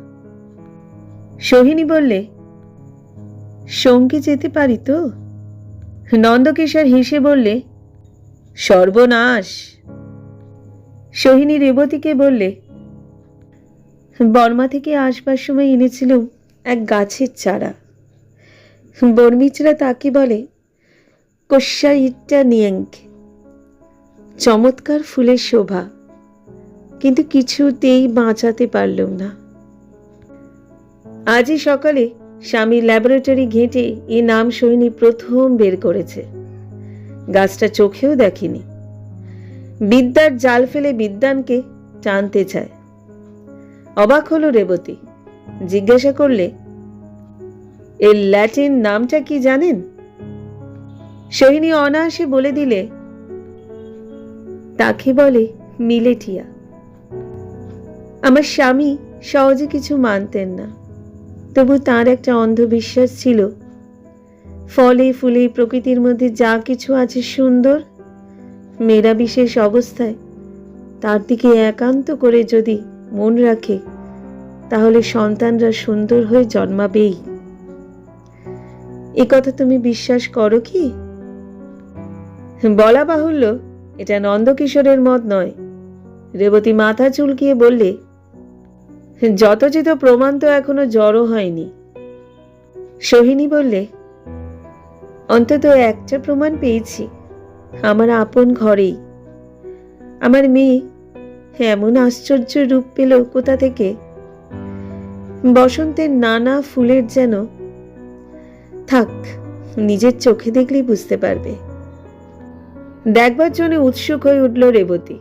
সোহিনী বললে, সঙ্গে যেতে পারি তো? নন্দকিশোর হেসে বললে, সর্বনাশ। সোহিনী রেবতীকে বললে, বর্মা থেকে আসবার সময় এনেছিলাম এক গাছের চারা। বর্মিচরা তাকে বলে কোশ্চা ইট্টা নিয়ঙ্ক, চমৎকার ফুলের শোভা, কিন্তু কিছুতেই বাঁচাতে পারলুম না। আজই সকালে স্বামীর ল্যাবরেটরি ঘেঁটে এ নাম সোহিনী প্রথম বের করেছে। গাছটা চোখেও দেখেনি। বিদ্যার জাল ফেলে বিদ্যানকে টানতে চায়। অবাক হলো রেবতী। জিজ্ঞাসা করলে, এর ল্যাটিন নামটা কি জানেন? সোহিনী অনায়াসে বলে দিলে, তাকে বলে মিলেটিয়া। আমার স্বামী সহজে কিছু মানতেন না, তবু তার একটা অন্ধবিশ্বাস ছিল, ফলে ফুলে প্রকৃতির মধ্যে যা কিছু আছে সুন্দর, মেয়েরা বিশেষ অবস্থায় তার দিকে একান্ত করে যদি মন রাখে, তাহলে সন্তানরা সুন্দর হয়ে জন্মাবেই। এ কথা তুমি বিশ্বাস করো কি? বলা বাহুল্য, এটা নন্দকিশোরের মত নয়। রেবতী মাথা চুলকিয়ে বললে, যথোচিত প্রমাণ তো এখনো জড়ো হয়নি। সোহিনী বললে, অন্তত একটা প্রমাণ পেয়েছি, আমার আপন ঘরেই। আমার মেয়ে এমন আশ্চর্য রূপ পেল কোথা থেকে, বসন্তের নানা ফুলের যেন। থাক, নিজের চোখে দেখলেই বুঝতে পারবে। দেখবার জন্য উৎসুক হয়ে উঠল রেবতী।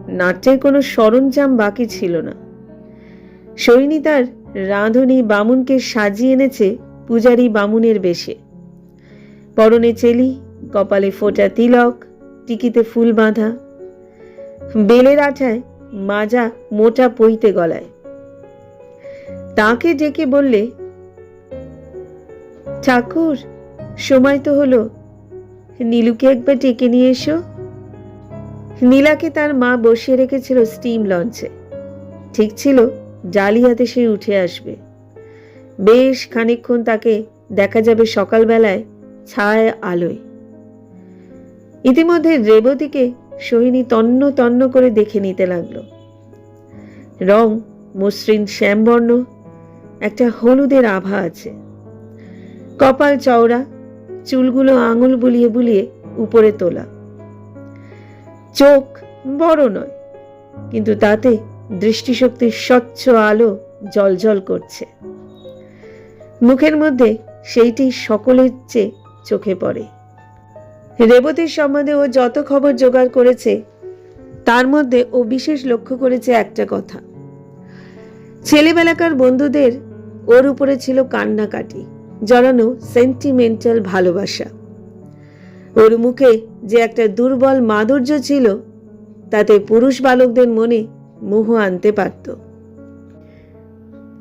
নাট্যের কোনো সরঞ্জাম বাকি ছিল না। সোহিনী তার রাঁধুনি বামুনকে সাজিয়ে এনেছে পূজারী বামুনের বেশে। পরনে চেলি, কপালে ফোঁটা তিলক, টিকিতে ফুল বাঁধা, বেলের আঠায় মাজা মোটা পইতে গলায়। তাকে ডেকে বললে, ঠাকুর, সময় তো হলো, নীলুকে একবার ডেকে নিয়ে এসো। নীলাকে তার মা বসিয়ে রেখেছিল স্টিম লঞ্চে। ঠিক ছিল ডালি হাতে সে উঠে আসবে। বেশ খানিকক্ষণ তাকে দেখা যাবে সকালবেলায় ছায় আলোয়। ইতিমধ্যে রেবতীকে সোহিনী তন্ন তন্ন করে দেখে নিতে লাগলো। রং মসৃণ শ্যামবর্ণ, একটা হলুদের আভা আছে। কপাল চওড়া, চুলগুলো আঙুল বুলিয়ে বুলিয়ে উপরে তোলা। চোখ বড় নয়, কিন্তু তাতে দৃষ্টিশক্তির স্বচ্ছ আলো জলজল করছে। মুখের মধ্যে সেইটি সকলের চেয়ে চোখে পড়ে। রেবতীর সম্বন্ধে ও যত খবর জোগাড় করেছে, তার মধ্যে ও বিশেষ লক্ষ্য করেছে একটা কথা। ছেলেবেলাকার বন্ধুদের ওর উপরে ছিল কান্নাকাটি জড়ানো সেন্টিমেন্টাল ভালোবাসা। ওর মুখে যে একটা দুর্বল মাধুর্য ছিল, তাতে পুরুষ বালকদের মনে মোহ আনতে পারত।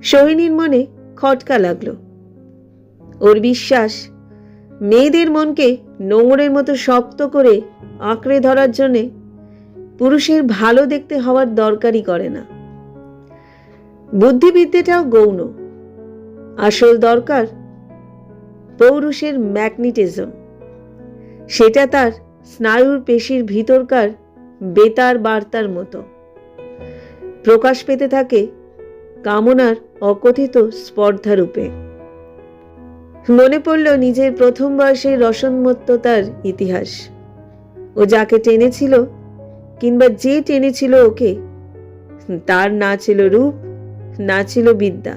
সোহিনীর মনে খটকা লাগলো। ওর বিশ্বাস, মেয়েদের মনকে নোংরের মতো শক্ত করে আঁকড়ে ধরার জন্যে পুরুষের ভালো দেখতে হওয়ার দরকারই করে না। বুদ্ধিবিদ্যাটাও গৌণ। আসল দরকার পৌরুষের ম্যাগনেটিজম। সেটা তার স্নায়ুর পেশির ভিতরকার বেতার বার্তার মতো প্রকাশ পেতে থাকে কামনার অকথিত স্পর্ধারূপে। মনে পড়ল নিজের প্রথম বয়সের রসোন্মত্ততার ইতিহাস। ও যাকে টেনেছিল, কিংবা যে টেনেছিল ওকে, তার না ছিল রূপ, না ছিল বিদ্যা,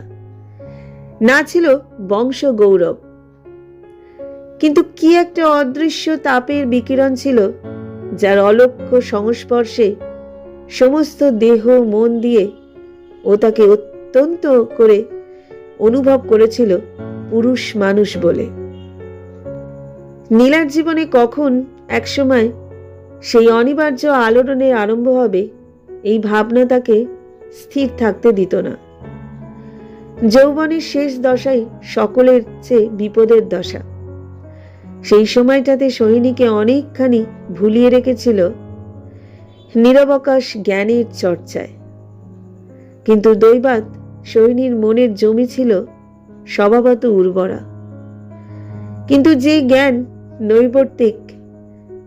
না ছিল বংশ গৌরব, কিন্তু কি একটা অদৃশ্য তাপের বিকিরণ ছিল, যার অলক্ষ্য সংস্পর্শে সমস্ত দেহ মন দিয়ে ও তাকে অত্যন্ত করে অনুভব করেছিল পুরুষ মানুষ বলে। নীলার জীবনে কখন একসময় সেই অনিবার্য আলোড়নের আরম্ভ হবে, এই ভাবনা তাকে স্থির থাকতে দিত না। যৌবনের শেষ দশাই সকলের চেয়ে বিপদের দশা। সেই সময়টাতে সোহিনীকে অনেকখানি ভুলিয়ে রেখেছিল নিরবকাশ জ্ঞানের চর্চায়। কিন্তু দৈবাৎ সোহিনীর মনের জমি ছিল স্বভাবত উর্বরা। কিন্তু যে জ্ঞান নৈবর্তিক,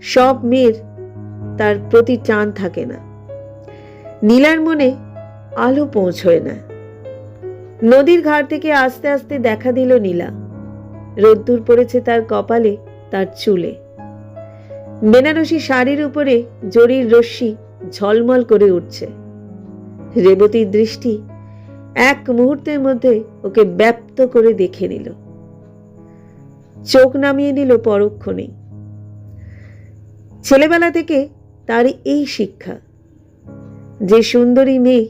সব মেয়ের তার প্রতি টান থাকে না। নীলার মনে আলো পৌঁছয় না। নদীর ঘাট থেকে আস্তে আস্তে দেখা দিল নীলা। রোদ্দুর পড়েছে তার কপালে, তার চুলে। বেনারসি শাড়ির উপরে জরির রশ্মি ঝলমল করে উঠছে। রেবতীর দৃষ্টি এক মুহূর্তের মধ্যে ওকে ব্যাপ্ত করে দেখে নিল, চোখ নামিয়ে নিল পরক্ষণেই। ছেলেবেলা থেকে তার এই শিক্ষা যে সুন্দরী মেয়ে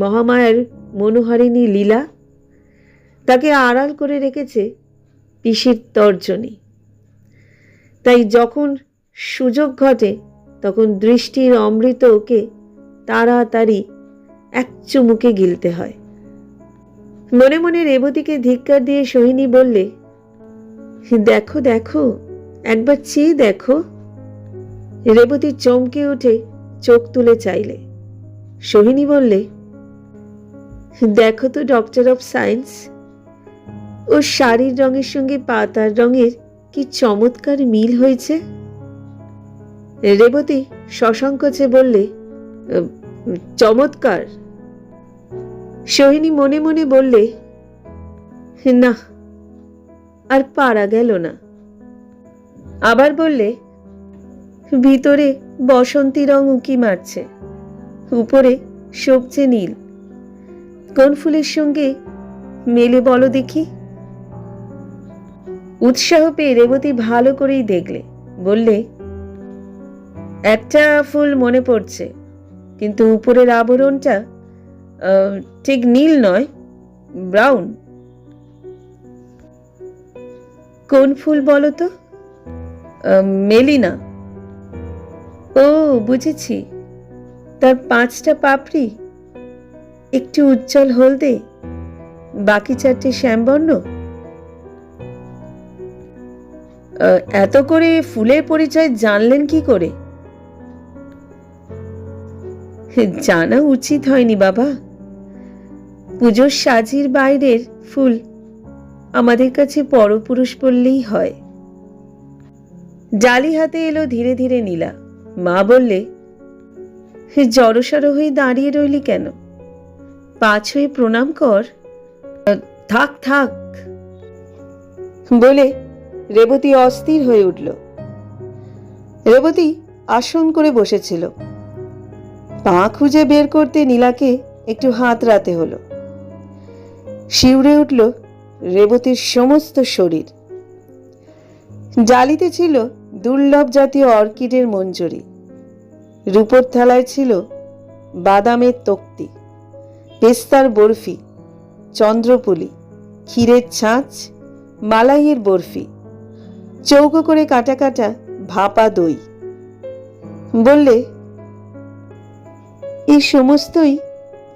মহামায়ার মনোহারিণী লীলা তাকে আড়াল করে রেখেছে পিসির তর্জনী। তাই যখন সুযোগ ঘটে তখন দৃষ্টির অমৃত ওকে তাড়াতাড়ি এক চুমুকে গিলতে হয়। মনে মনে রেবতীকে ধিক্কার দিয়ে সোহিনী বললে, দেখো দেখো, একবার চেয়ে দেখো। রেবতী চমকে উঠে চোখ তুলে চাইলে। সোহিনী বললে, দেখো তো ডক্টর অফ সায়েন্স, ওর শাড়ির রঙের সঙ্গে পাতার রঙের কি চমৎকার মিল হয়েছে। রেবতী সসংকোচে বললে, চমৎকার। সোহিনী মনে মনে বললে, না, আর পারা গেল না। আবার বললে, ভিতরে বসন্তী রং উকি মারছে, উপরে সবচেয়ে নীল, কোন ফুলের সঙ্গে মেলে বলো দেখি। উৎসাহ পেয়ে রেবতী ভালো করেই দেখলে, বললে, একটা ফুল মনে পড়ছে, কিন্তু উপরের আবরণটা ঠিক নীল নয়, ব্রাউন। কোন ফুল বলো তো? মেলিনা। ও, বুঝেছি, তার 5টা পাপড়ি, একটু উজ্জ্বল হলদে, বাকি 4টে শ্যামবর্ণ। এত করে ফুলের পরিচয় জানলেন কি করে? জানা উচিত হয়নি বাবা, পুজোর সাজির বাইরের ফুল আমাদের কাছে পরপুরুষ বললেই হয়। জালি হাতে এলো ধীরে ধীরে নীলা। মা বললে, জড়সড় হয়ে দাঁড়িয়ে রইলি কেন? পা ছুঁয়ে প্রণাম কর। থাক থাক বলে রেবতী অস্থির হয়ে উঠল। রেবতী আসন করে বসেছিল। পা খুঁজে বের করতে নীলাকে একটু হাত রাতে হলো। শিউরে উঠল রেবতীর সমস্ত শরীর। জালিতে ছিল দুর্লভ জাতীয় অর্কিডের মঞ্জরি, রূপোর থালায় ছিল বাদামের তক্তি, পেস্তার বরফি, চন্দ্রপুলি, ক্ষীরের ছাঁচ, মালাইয়ের বরফি, চৌকো করে কাটা কাটা ভাপা দই। বললে, এই সমস্তই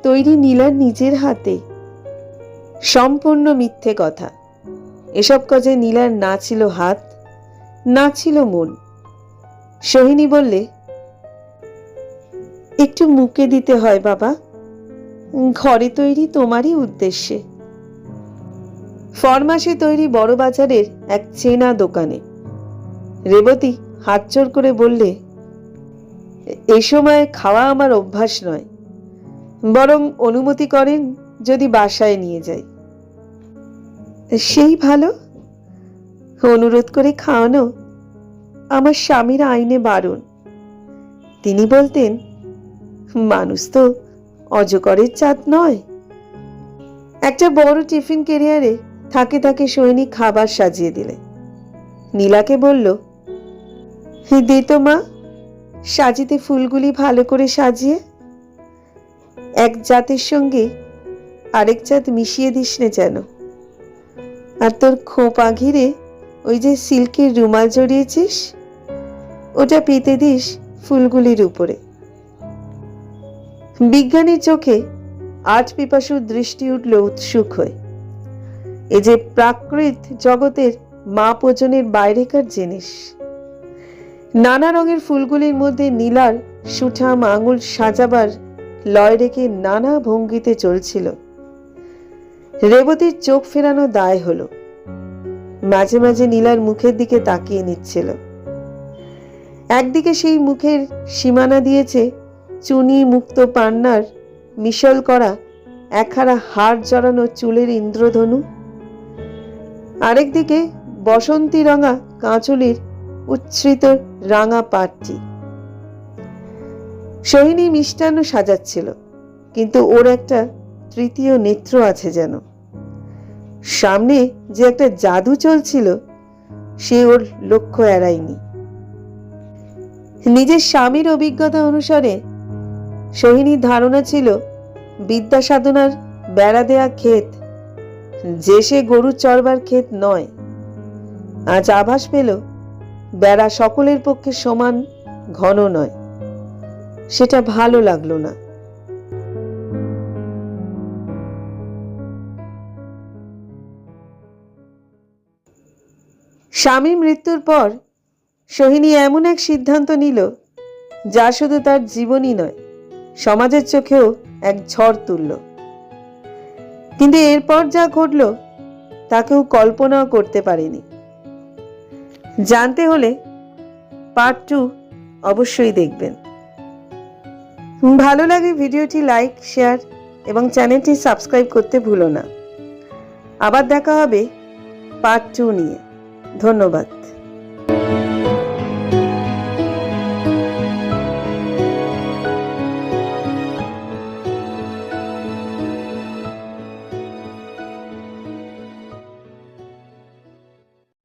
তৈরি নীলার নিজের হাতে। সম্পূর্ণ মিথ্যে কথা। এসব কাজে নীলার না ছিল হাত, না ছিল মন। সোহিনী বললে, একটু মুখে দিতে হয় বাবা, ঘরে তৈরি তোমারই উদ্দেশ্যে। ফরমাসে তৈরি বড় বাজারের এক চেনা দোকানে। রেবতী হাতজোড় করে বললে, এ সময় খাওয়া আমার অভ্যাস নয়, বরং অনুমতি করেন যদি বাসায় নিয়ে যাই। সেই ভালো, অনুরোধ করে খাওয়ানো আমার স্বামীর আইনে বারণ। তিনি বলতেন, মানুষ তো অজগরের জাত নয়। একটা বড় টিফিন ক্যারিয়ারে থাকে থাকে সৈনিক খাবার সাজিয়ে দিলে। নীলাকে বলল, দে তো মা, সাজিতে ফুলগুলি ভালো করে সাজিয়ে। এক জাতের সঙ্গে আরেক জাত মিশিয়ে দিস নে যেন। আর তোর খোপা ঘিরে ওই যে সিল্কের রুমাল জড়িয়েছিস, ওটা পেতে দিস ফুলগুলির উপরে। বিজ্ঞানীর চোখে আজ পিপাসুর দৃষ্টি উঠল উৎসুক হয়ে। এ যে প্রাকৃত জগতের মাপ ওজনের বাইরেকার জিনিস। নানা রঙের ফুলগুলির মধ্যে নীলার সুঠাম আঙুল সাজাবার লয় রেখে নানা ভঙ্গিতে চলছিল। রেবতীর চোখ ফেরানো দায় হলো। মাঝে মাঝে নীলার মুখের দিকে তাকিয়ে নিচ্ছিল। একদিকে সেই মুখের সীমানা দিয়েছে চুনি মুক্ত পান্নার মিশল করা একহারা হাড় জড়ানো চুলের ইন্দ্রধনু, আরেকদিকে বসন্তী রঙা কাঁচুলির উচ্ছ্রিত রাঙা পাটটি। সোহিনী মিষ্টান্ন সাজাচ্ছিল। কিন্তু ওর একটা তৃতীয় নেত্র আছে যেন। সামনে যে একটা জাদু চলছিল সে ওর লক্ষ্য এড়ায়নি। নিজের স্বামীর অভিজ্ঞতা অনুসারে সোহিনীর ধারণা ছিল বিদ্যা সাধনার বেড়া দেয়া ক্ষেত যে সে গরু চড়বার ক্ষেত নয়। আজ আভাস পেল বেড়া সকলের পক্ষে সমান ঘন নয়। সেটা ভালো লাগলো না। স্বামীর মৃত্যুর পর সোহিনী এমন এক সিদ্ধান্ত নিল যা শুধু তার জীবনই নয়, সমাজের চোখেও এক ঝড় তুলল। কিন্তু এরপর যা ঘটল তা কেউ কল্পনাও করতে পারেনি। জানতে হলে পার্ট 2 অবশ্যই দেখবেন। ভালো লাগে ভিডিওটি লাইক, শেয়ার এবং চ্যানেলটি সাবস্ক্রাইব করতে ভুলো না। আবার দেখা হবে পার্ট 2 নিয়ে। ধন্যবাদ।